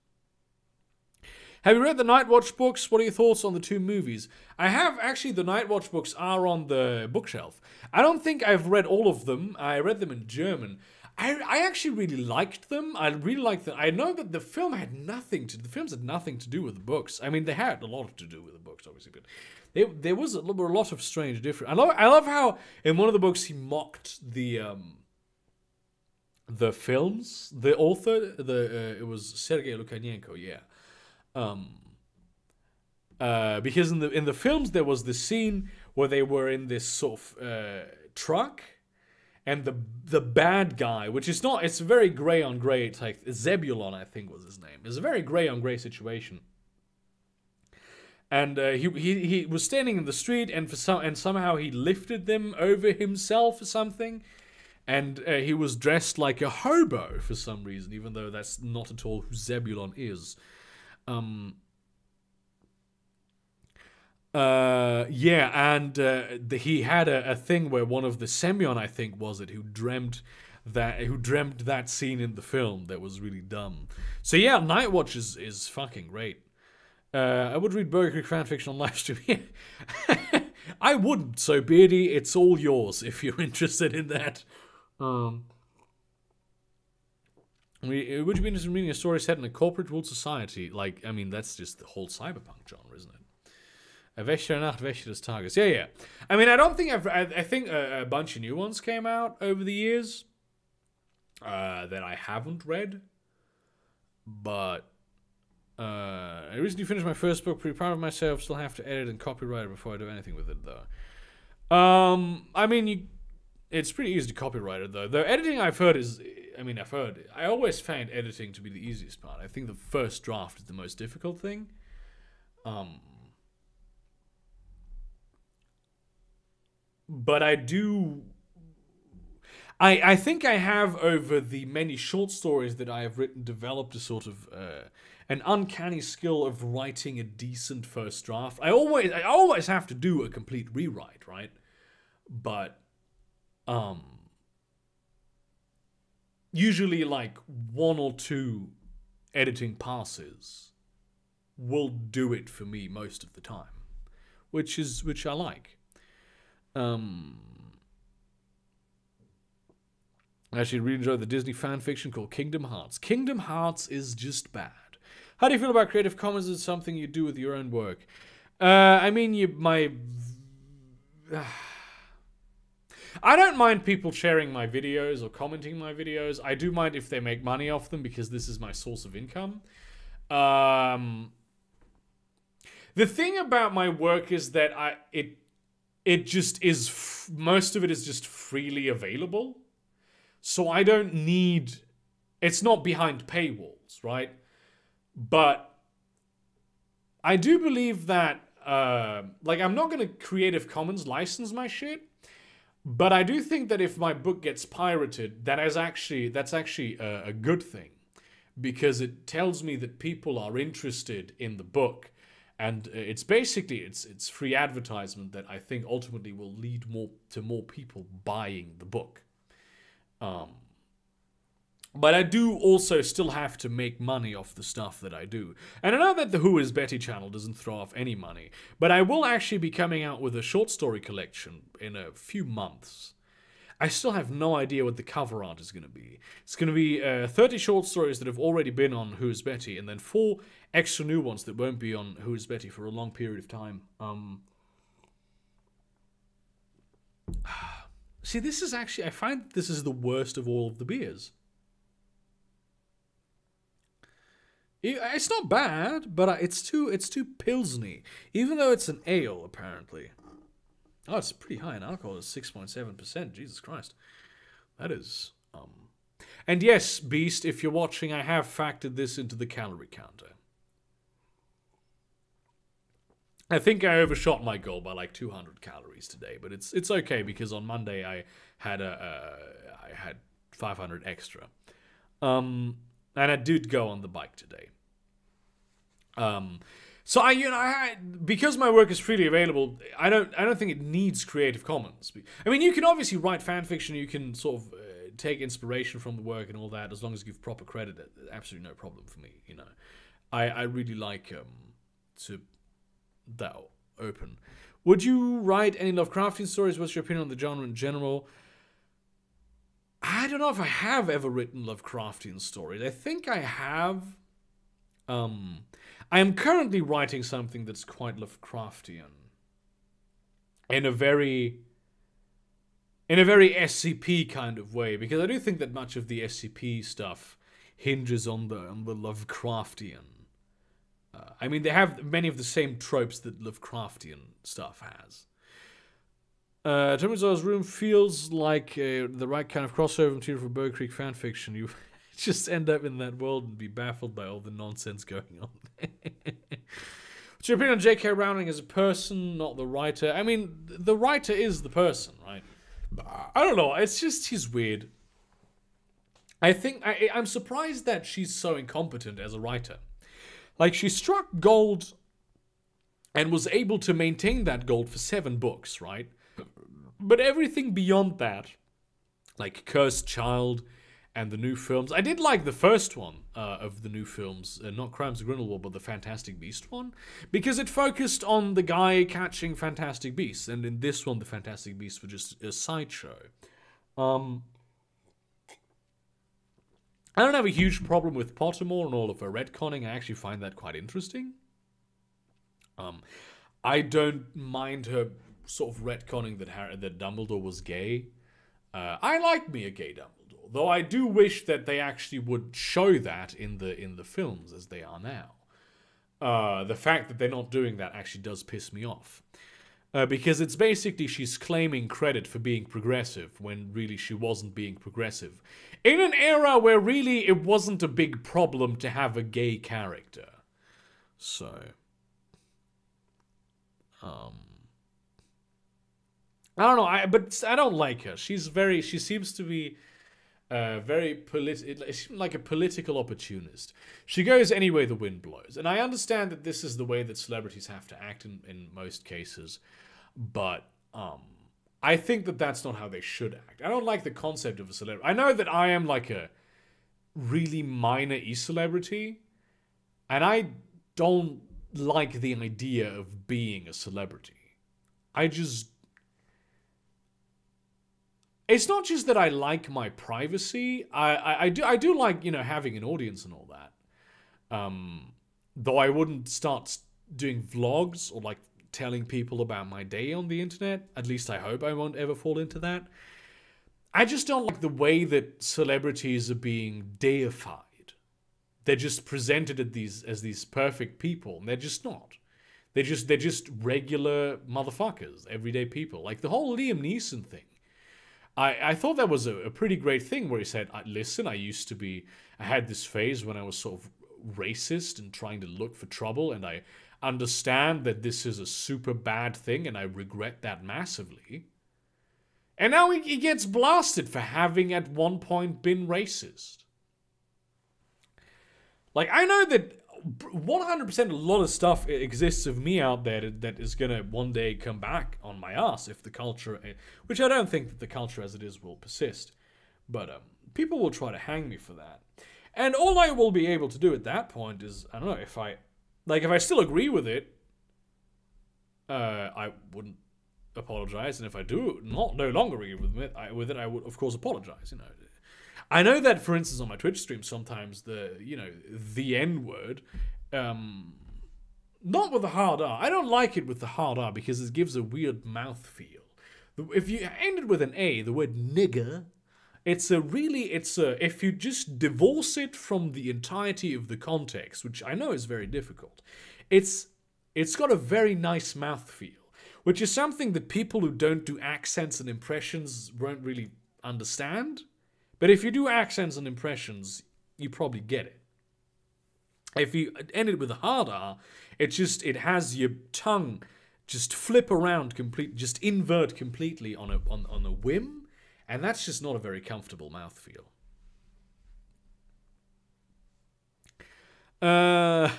Have you read the Nightwatch books? What are your thoughts on the two movies? I have, actually. The Nightwatch books are on the bookshelf. I don't think I've read all of them. I read them in German. I actually really liked them. I really liked them. I know that the films had nothing to do with the books. I mean, they had a lot to do with the books, obviously, but there were a lot of strange different. I love how in one of the books he mocked the films. The author, it was Sergei Lukashenko, yeah. Because in the films there was this scene where they were in this sort of truck, and the bad guy, which is not, it's very grey on grey. It's like Zebulon, I think was his name. It's a very grey on grey situation. And he was standing in the street, and somehow he lifted them over himself or something. And he was dressed like a hobo for some reason, even though that's not at all who Zebulon is. He had a thing where one of the Semyon, I think, was it, who dreamt that scene in the film that was really dumb. So yeah, Nightwatch is fucking great. I would read Burgerkrieg fanfiction on livestream. I wouldn't, so Beardy, it's all yours if you're interested in that. Would you be interested in reading a story set in a corporate world society? Like, I mean, that's just the whole cyberpunk genre, isn't it? Wächter der Nacht, Wächter des Tages. Yeah. I mean, I don't think I think a bunch of new ones came out over the years that I haven't read. But I recently finished my first book, pretty proud of myself. Still have to edit and copyright it before I do anything with it, though. I mean, it's pretty easy to copyright it, though. The editing I always find editing to be the easiest part. I think the first draft is the most difficult thing. but I do... I think I have, over the many short stories that I have written, developed a sort of an uncanny skill of writing a decent first draft. I always have to do a complete rewrite, right? But usually like 1 or 2 editing passes will do it for me most of the time, which I like. I actually really enjoyed the Disney fan fiction called Kingdom Hearts. Kingdom Hearts is just bad. How do you feel about Creative Commons as something you do with your own work? I mean, I don't mind people sharing my videos or commenting my videos. I do mind if they make money off them, because this is my source of income. The thing about my work is that it just is, most of it is just freely available. So I don't need, it's not behind paywalls, right? But I do believe that, like, I'm not going to Creative Commons license my shit, but I do think that if my book gets pirated, that's actually a good thing, because it tells me that people are interested in the book, and it's basically, it's free advertisement that I think ultimately will lead to more people buying the book. But I do also still have to make money off the stuff that I do. And I know that the Who is Betty channel doesn't throw off any money, but I will actually be coming out with a short story collection in a few months. I still have no idea what the cover art is going to be. It's going to be 30 short stories that have already been on Who is Betty, and then 4 extra new ones that won't be on Who is Betty for a long period of time. See, this is actually, I find this is the worst of all of the beers. It's not bad, but it's too pilsny, even though it's an ale, apparently. Oh, it's pretty high in alcohol. It's 6.7%. Jesus Christ. That is, And yes, Beast, if you're watching, I have factored this into the calorie counter. I think I overshot my goal by like 200 calories today, but it's okay, because on Monday I had 500 extra. And I did go on the bike today. So because my work is freely available, I don't think it needs Creative Commons. I mean, you can obviously write fan fiction, you can sort of take inspiration from the work and all that, as long as you give proper credit. Absolutely no problem for me, you know. I really like to that open. Would you write any Lovecraftian stories? What's your opinion on the genre in general? I don't know if I have ever written Lovecraftian stories. I think I have. I am currently writing something that's quite Lovecraftian. In a very SCP kind of way, because I do think that much of the SCP stuff hinges on the Lovecraftian. I mean, they have many of the same tropes that Lovecraftian stuff has. Terminator's Room feels like the right kind of crossover material for TheBurgerkrieg fanfiction. You just end up in that world and be baffled by all the nonsense going on. What's your opinion on J.K. Rowling as a person, not the writer? I mean, the writer is the person, right? I don't know. It's just, he's weird. I think, I'm surprised that she's so incompetent as a writer. Like, she struck gold and was able to maintain that gold for 7 books, right? But everything beyond that, like Cursed Child and the new films. I did like the first one of the new films, not Crimes of Grindelwald, but the Fantastic Beast one, because it focused on the guy catching Fantastic Beasts, and in this one, the Fantastic Beasts were just a sideshow. I don't have a huge problem with Pottermore and all of her retconning. I actually find that quite interesting. I don't mind her sort of retconning that Dumbledore was gay. I like me a gay Dumbledore, though I do wish that they actually would show that in the films as they are now. The fact that they're not doing that actually does piss me off. Because it's basically she's claiming credit for being progressive when really she wasn't being progressive. In an era where really it wasn't a big problem to have a gay character. So... I don't know. But I don't like her. She seems to be like a political opportunist. She goes any way the wind blows. And I understand that this is the way that celebrities have to act in most cases. But I think that that's not how they should act. I don't like the concept of a celebrity. I know that I am like a really minor e-celebrity. And I don't like the idea of being a celebrity. It's not just that I like my privacy. I do like, you know, having an audience and all that. Though I wouldn't start doing vlogs or like telling people about my day on the internet. At least I hope I won't ever fall into that. I just don't like the way that celebrities are being deified. They're just presented as these perfect people, and they're just not. They're just regular motherfuckers, everyday people. Like the whole Liam Neeson thing. I thought that was a pretty great thing where he said, listen, I had this phase when I was sort of racist and trying to look for trouble, and I understand that this is a super bad thing, and I regret that massively. And now he gets blasted for having at one point been racist. Like, I know that 100% a lot of stuff exists of me out there that is going to one day come back on my ass if the culture, which I don't think that the culture as it is will persist. But people will try to hang me for that. And all I will be able to do at that point is, I don't know, if I still agree with it, I wouldn't apologize. And if I do no longer agree with it, I would, of course, apologize, you know. I know that, for instance, on my Twitch stream, sometimes the N-word, not with the hard R. I don't like it with the hard R because it gives a weird mouthfeel. If you end it with an A, the word nigger, if you just divorce it from the entirety of the context, which I know is very difficult, it's got a very nice mouthfeel, which is something that people who don't do accents and impressions won't really understand. But if you do accents and impressions, you probably get it. If you end it with a hard R, it has your tongue just flip around just invert completely on a whim, and that's just not a very comfortable mouthfeel.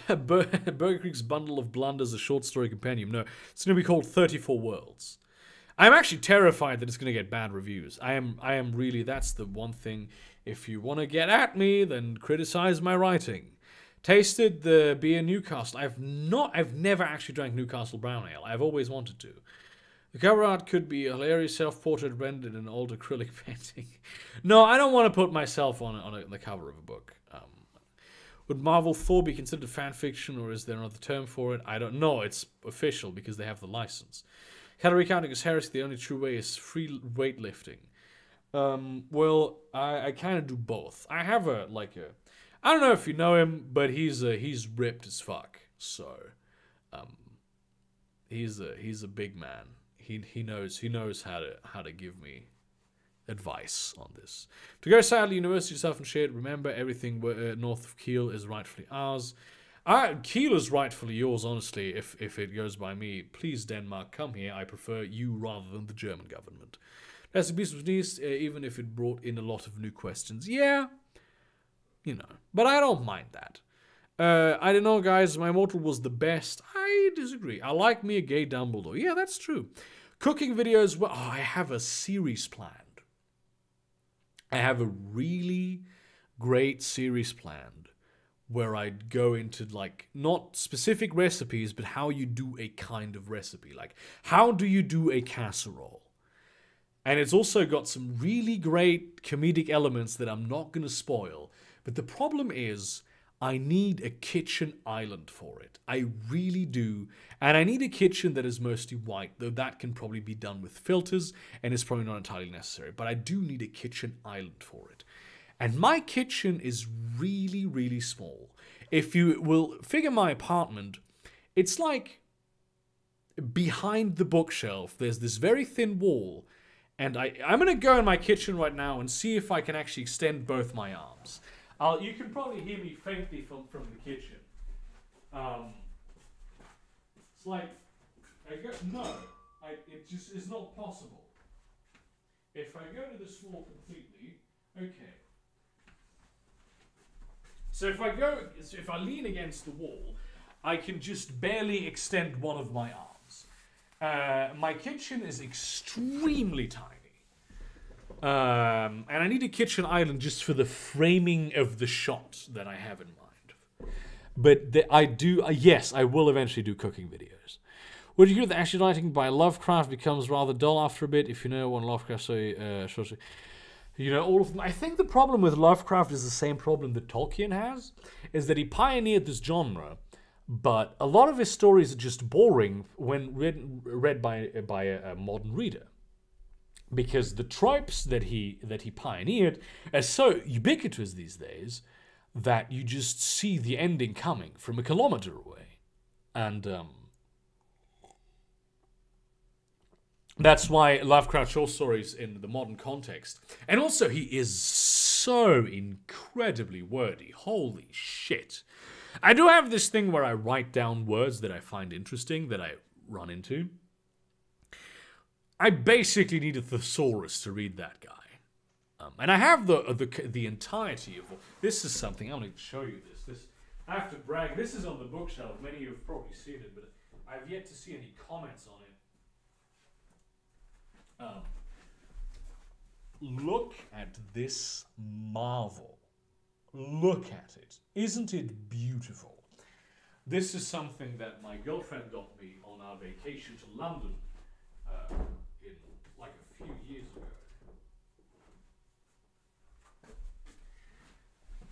Burgerkrieg's Bundle of Blunders, a short story compendium. No, it's going to be called 34 Worlds. I'm actually terrified that it's going to get bad reviews. I am really, that's the one thing. If you want to get at me, then criticize my writing. Tasted the beer Newcastle. I've never actually drank Newcastle Brown Ale. I've always wanted to. The cover art could be a hilarious self-portrait rendered in an old acrylic painting. No, I don't want to put myself on the cover of a book. Would Marvel Thor be considered fan fiction, or is there another term for it? I don't know. It's official because they have the license. Calorie counting is heresy. The only true way is free weightlifting. Well, I kind of do both. I have I don't know if you know him, but he's ripped as fuck. So, he's a big man. He knows how to give me advice on this. To go sadly, University of Southern Shade. Remember, everything north of Kiel is rightfully ours. Kiel is rightfully yours, honestly, if it goes by me. Please, Denmark, come here. I prefer you rather than the German government. That's a piece of news, even if it brought in a lot of new questions. Yeah, you know, but I don't mind that. I don't know, guys. My Immortal was the best. I disagree. I like me a gay Dumbledore. Yeah, that's true. Cooking videos. Well, I have a series planned. I have a really great series planned where I'd go into, like, not specific recipes, but how you do a kind of recipe. Like, how do you do a casserole? And it's also got some really great comedic elements that I'm not going to spoil. But the problem is, I need a kitchen island for it. I really do. And I need a kitchen that is mostly white, though that can probably be done with filters, and is probably not entirely necessary. But I do need a kitchen island for it. And my kitchen is really, really small. If you will figure my apartment, it's like behind the bookshelf, there's this very thin wall. And I'm going to go in my kitchen right now and see if I can actually extend both my arms. You can probably hear me faintly from the kitchen. It's like, it just is not possible. if I go to this wall completely, okay. So if I lean against the wall, I can just barely extend one of my arms. My kitchen is extremely tiny. And I need a kitchen island just for the framing of the shot that I have in mind. But yes, I will eventually do cooking videos. Would you agree that actually writing by Lovecraft becomes rather dull after a bit if you know one Lovecraft short? You know, all of them. I think the problem with Lovecraft is the same problem that Tolkien has, is that he pioneered this genre, but a lot of his stories are just boring when read by a modern reader. Because the tropes that he pioneered are so ubiquitous these days that you just see the ending coming from a kilometer away. And that's why Lovecraft short stories in the modern context. And also, he is so incredibly wordy. Holy shit. I do have this thing where I write down words that I find interesting, that I run into. I basically need a thesaurus to read that guy. And I have the entirety of... This is something, I'm going to show you this. I have to brag. This is on the bookshelf. Many of you have probably seen it, but I've yet to see any comments on it. Look at this marvel. Look at it. Isn't it beautiful? This is something that my girlfriend got me on our vacation to London in like a few years ago.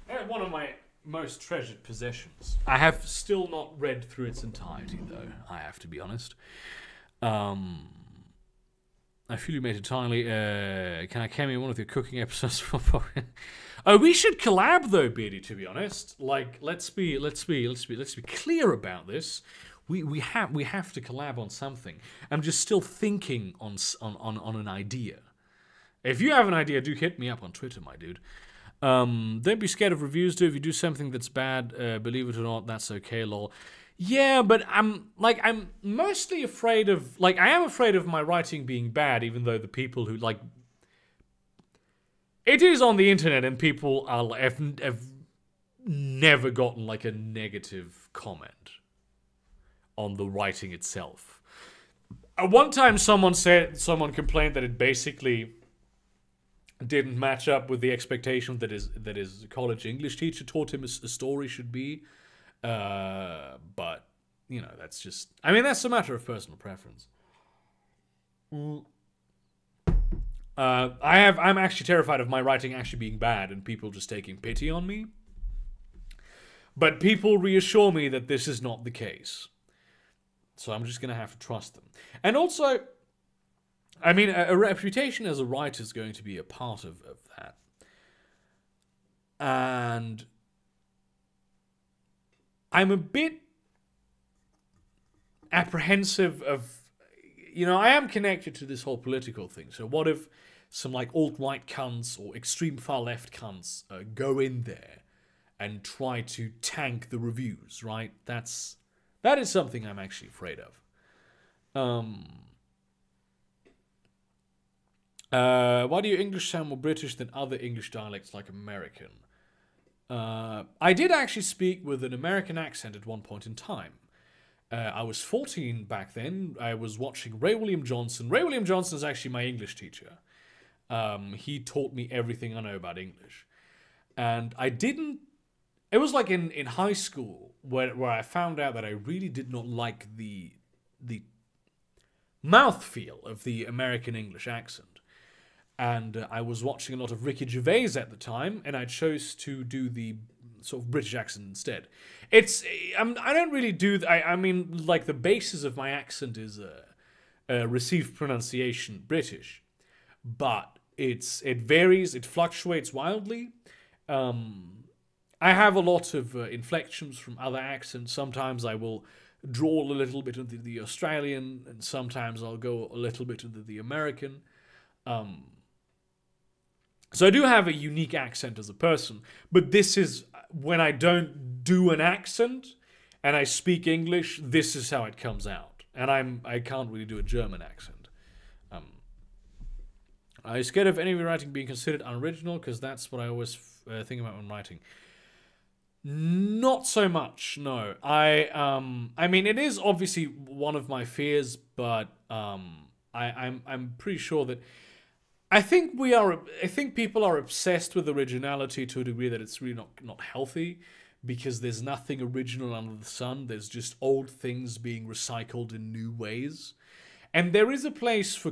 And one of my most treasured possessions. I have still not read through its entirety, though, I have to be honest. I feel you made it entirely. Can I cameo in one of your cooking episodes? Oh, we should collab though, Beardy. To be honest, like let's be clear about this. We have to collab on something. I'm just still thinking on an idea. If you have an idea, do hit me up on Twitter, my dude. Don't be scared of reviews, dude. If you do something that's bad, believe it or not, that's okay, lol. Yeah, but I'm mostly afraid of, I am afraid of my writing being bad, even though the people who, it is on the internet and people have never gotten, a negative comment on the writing itself. At one time, someone complained that it basically didn't match up with the expectation that his college English teacher taught him a story should be. But, that's just... that's a matter of personal preference. I'm actually terrified of my writing actually being bad and people just taking pity on me. But people reassure me that this is not the case. So I'm just going to have to trust them. And also, a reputation as a writer is going to be a part of that. And I'm a bit apprehensive of, I am connected to this whole political thing. So what if some alt-right cunts or extreme far-left cunts go in there and try to tank the reviews, right? That is something I'm actually afraid of. Why do your English sound more British than other English dialects like American? I did actually speak with an American accent at one point in time. I was 14 back then. I was watching Ray William Johnson. Ray William Johnson is actually my English teacher. He taught me everything I know about English. And I didn't... It was in high school where I found out that I really did not like the mouthfeel of the American English accent. And I was watching a lot of Ricky Gervais at the time, and I chose to do the sort of British accent instead. I don't really do... the basis of my accent is received pronunciation British. But it varies, it fluctuates wildly. I have a lot of inflections from other accents. Sometimes I will draw a little bit into the Australian, and sometimes I'll go a little bit into the American. So I do have a unique accent as a person, but this is when I don't do an accent and I speak English, this is how it comes out. And I can't really do a German accent. Are you scared of any of your writing being considered unoriginal? Because that's what I always think about when writing. Not so much, no. I mean, it is obviously one of my fears, but I'm pretty sure that I think people are obsessed with originality to a degree that it's really not healthy, because there's nothing original under the sun. There's just old things being recycled in new ways. And there is a place for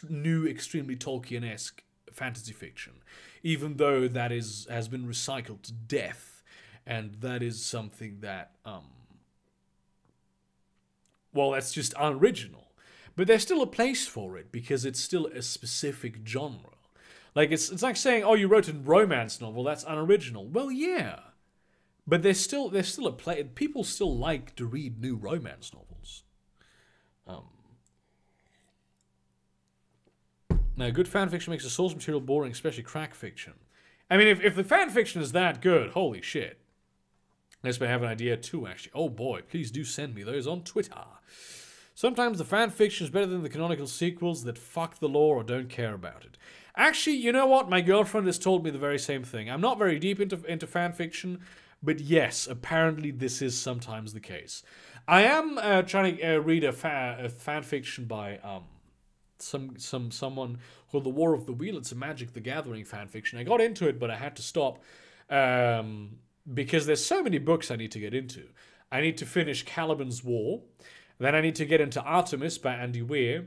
new, extremely Tolkien-esque fantasy fiction, even though that has been recycled to death, and that is something that that's just unoriginal. But there's still a place for it because it's still a specific genre. Like it's like saying, oh, you wrote a romance novel, that's unoriginal. Well, yeah. But there's still a play. People still like to read new romance novels. Now, good fan fiction makes the source material boring, especially crack fiction. I mean, if the fan fiction is that good, holy shit. Unless we have an idea too, actually. Oh boy, please do send me those on Twitter. Sometimes the fan fiction is better than the canonical sequels that fuck the lore or don't care about it. Actually, you know what? My girlfriend has told me the very same thing. I'm not very deep into fan fiction, but yes, apparently this is sometimes the case. I am trying to read a fan fiction by someone called The War of the Wheel. It's a Magic the Gathering fan fiction. I got into it, but I had to stop because there's so many books I need to get into. I need to finish Caliban's War. Then I need to get into Artemis by Andy Weir,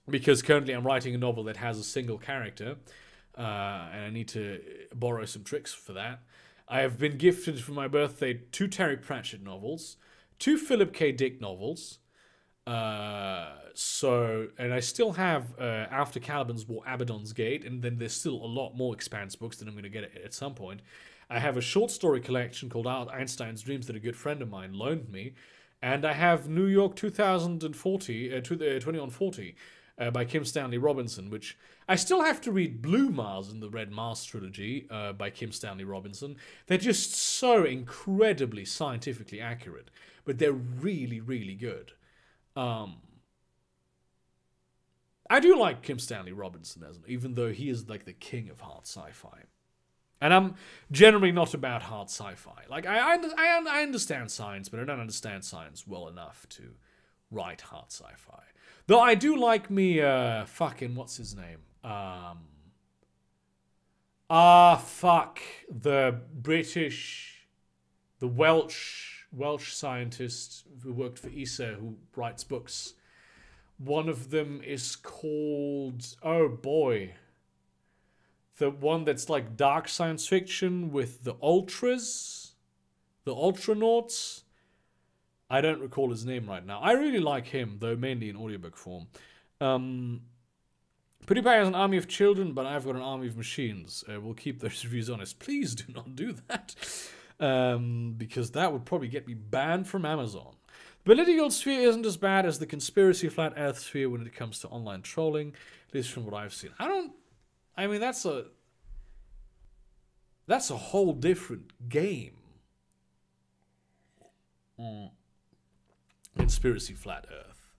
because currently I'm writing a novel that has a single character, and I need to borrow some tricks for that. I have been gifted for my birthday 2 Terry Pratchett novels, 2 Philip K. Dick novels, and I still have, after Caliban's War, Abaddon's Gate, and then there's still a lot more Expanse books that I'm going to get at some point. I have a short story collection called Einstein's Dreams that a good friend of mine loaned me, and I have New York 2140 by Kim Stanley Robinson, which I still have to read Blue Mars in the Red Mars trilogy by Kim Stanley Robinson. They're just so incredibly scientifically accurate, but they're really, really good. I do like Kim Stanley Robinson, even though he is like the king of hard sci-fi. And I'm generally not about hard sci-fi. Like, I understand science, but I don't understand science well enough to write hard sci-fi. Though I do like me, what's his name? The Welsh scientist who worked for ESA, who writes books. One of them is called, oh boy, the one that's like dark science fiction with the Ultras, the Ultranauts. I don't recall his name right now. I really like him, though mainly in audiobook form. PewDiePie has an army of children, but I've got an army of machines. We'll keep those reviews honest. Please do not do that, because that would probably get me banned from Amazon. The political sphere isn't as bad as the conspiracy flat earth sphere when it comes to online trolling, at least from what I've seen. I mean, that's a whole different game. Conspiracy flat earth.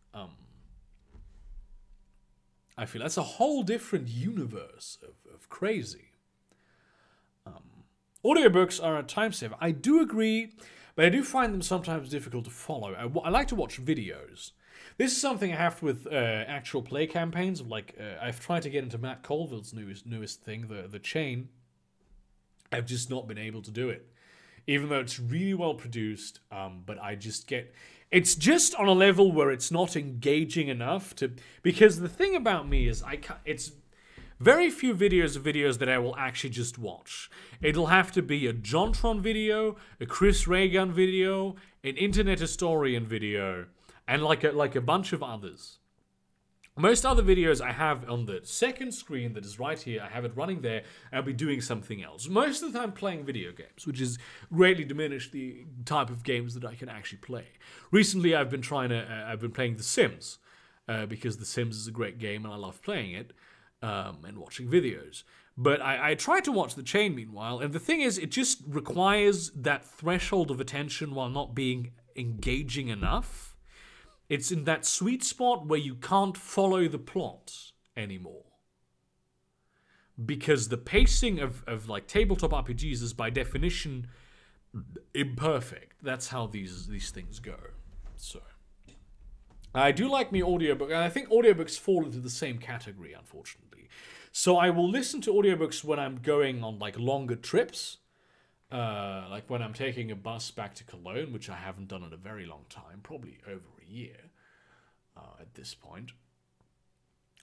I feel that's a whole different universe of crazy. Audiobooks are a time saver. I do agree, but I do find them sometimes difficult to follow. I like to watch videos. This is something I have with actual play campaigns. I've tried to get into Matt Colville's newest thing, the Chain. I've just not been able to do it, even though it's really well produced. But I just get, it's just on a level where it's not engaging enough to. Because the thing about me is it's very few videos that I will actually just watch. It'll have to be a JonTron video, a Chris Ray-Gun video, an Internet Historian video, and like a bunch of others. Most other videos I have on the second screen that is right here, I have it running there, and I'll be doing something else. Most of the time playing video games, which has greatly diminished the type of games that I can actually play. Recently I've been playing The Sims, because The Sims is a great game and I love playing it, and watching videos. But I try to watch The Chain meanwhile, and the thing is, it just requires that threshold of attention while not being engaging enough. It's in that sweet spot where you can't follow the plot anymore. Because the pacing of like tabletop RPGs is by definition imperfect. That's how these things go. So I do like me audiobook, and I think audiobooks fall into the same category, unfortunately. So I will listen to audiobooks when I'm going on like longer trips. Like when I'm taking a bus back to Cologne, which I haven't done in a very long time, probably over a year at this point.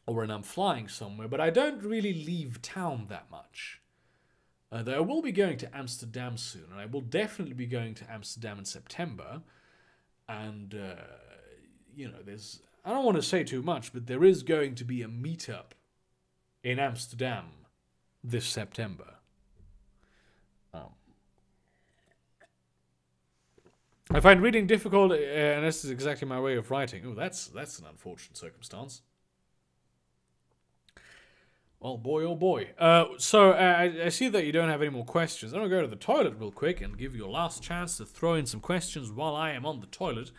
Or when I'm flying somewhere, but I don't really leave town that much. Though I will be going to Amsterdam soon, and I will definitely be going to Amsterdam in September. And, you know, I don't want to say too much, but there is going to be a meetup in Amsterdam this September. I find reading difficult, and this is exactly my way of writing. Oh, that's an unfortunate circumstance. Oh boy, oh boy. So I see that you don't have any more questions. I'm going to go to the toilet real quick and give you a last chance to throw in some questions while I am on the toilet.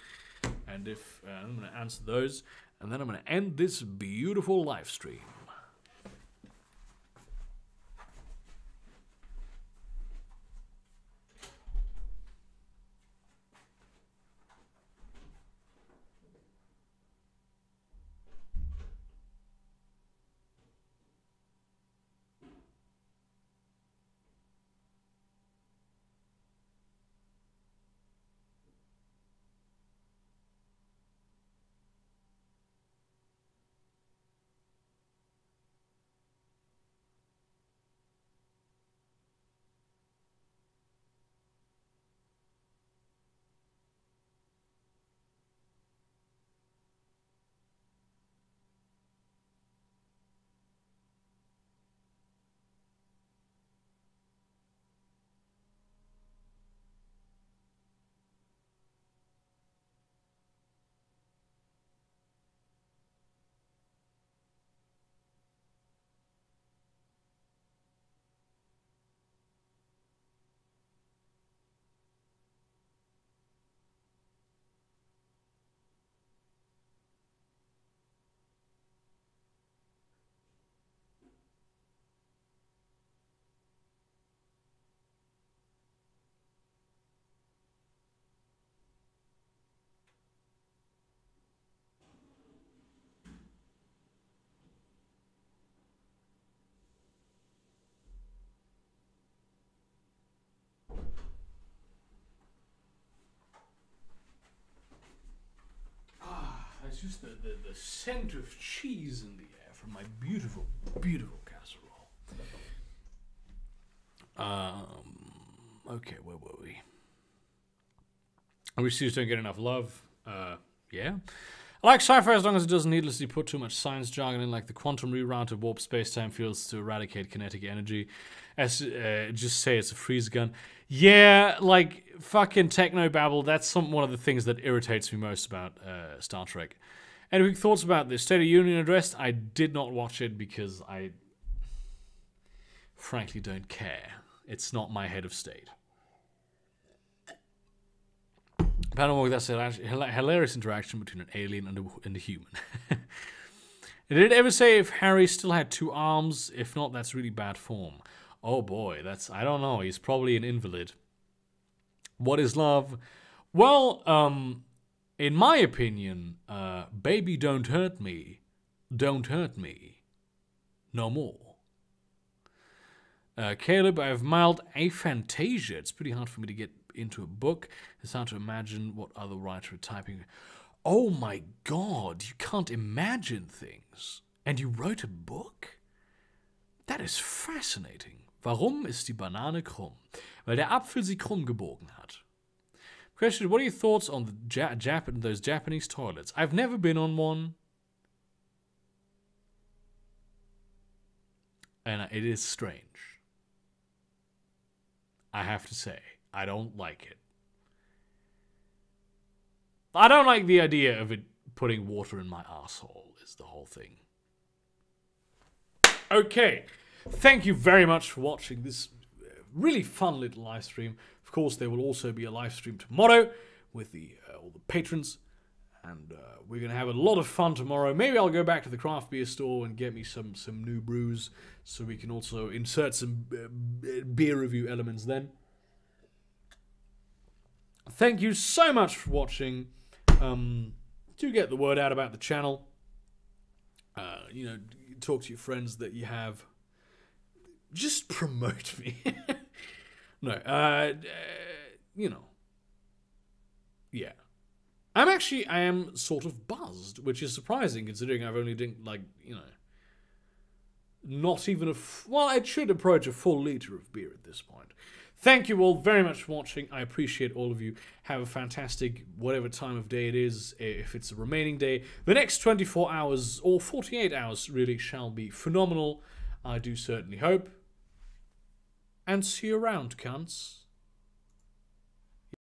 And if I'm going to answer those, and then I'm going to end this beautiful live stream. It's just the scent of cheese in the air from my beautiful, beautiful casserole. Okay, where were we? We still don't get enough love. Yeah. I like sci-fi as long as it doesn't needlessly put too much science jargon in, like the quantum reroute of warp space-time fields to eradicate kinetic energy. Just say it's a freeze gun. Yeah, like fucking techno-babble, that's one of the things that irritates me most about Star Trek. Any thoughts about the State of the Union address? I did not watch it because I frankly don't care. It's not my head of state. Panama, that's a hilarious interaction between an alien and a human. Did it ever say if Harry still had 2 arms? If not, that's really bad form. Oh boy, I don't know. He's probably an invalid. What is love? Well, in my opinion, baby don't hurt me no more. Caleb, I have mild aphantasia. It's pretty hard for me to get into a book. It's hard to imagine what other writer are typing. Oh my god, you can't imagine things. And you wrote a book? That is fascinating. Warum ist die Banane krumm? Weil der Apfel sie krumm gebogen hat. Question, what are your thoughts on the those Japanese toilets? I've never been on one. And it is strange. I have to say, I don't like it. I don't like the idea of it putting water in my asshole, is the whole thing. Okay, thank you very much for watching this really fun little live stream. Of course, there will also be a live stream tomorrow with all the patrons. And we're going to have a lot of fun tomorrow. Maybe I'll go back to the craft beer store and get me some new brews so we can also insert some beer review elements then. Thank you so much for watching. Do get the word out about the channel. You know, talk to your friends that you have. Just promote me. No, you know. Yeah. I am sort of buzzed, which is surprising considering I've only done, like, you know, not even well, it should approach a full liter of beer at this point. Thank you all very much for watching. I appreciate all of you. Have a fantastic whatever time of day it is, if it's a remaining day. The next 24 hours, or 48 hours, really shall be phenomenal. I do certainly hope. And see you around, cunts.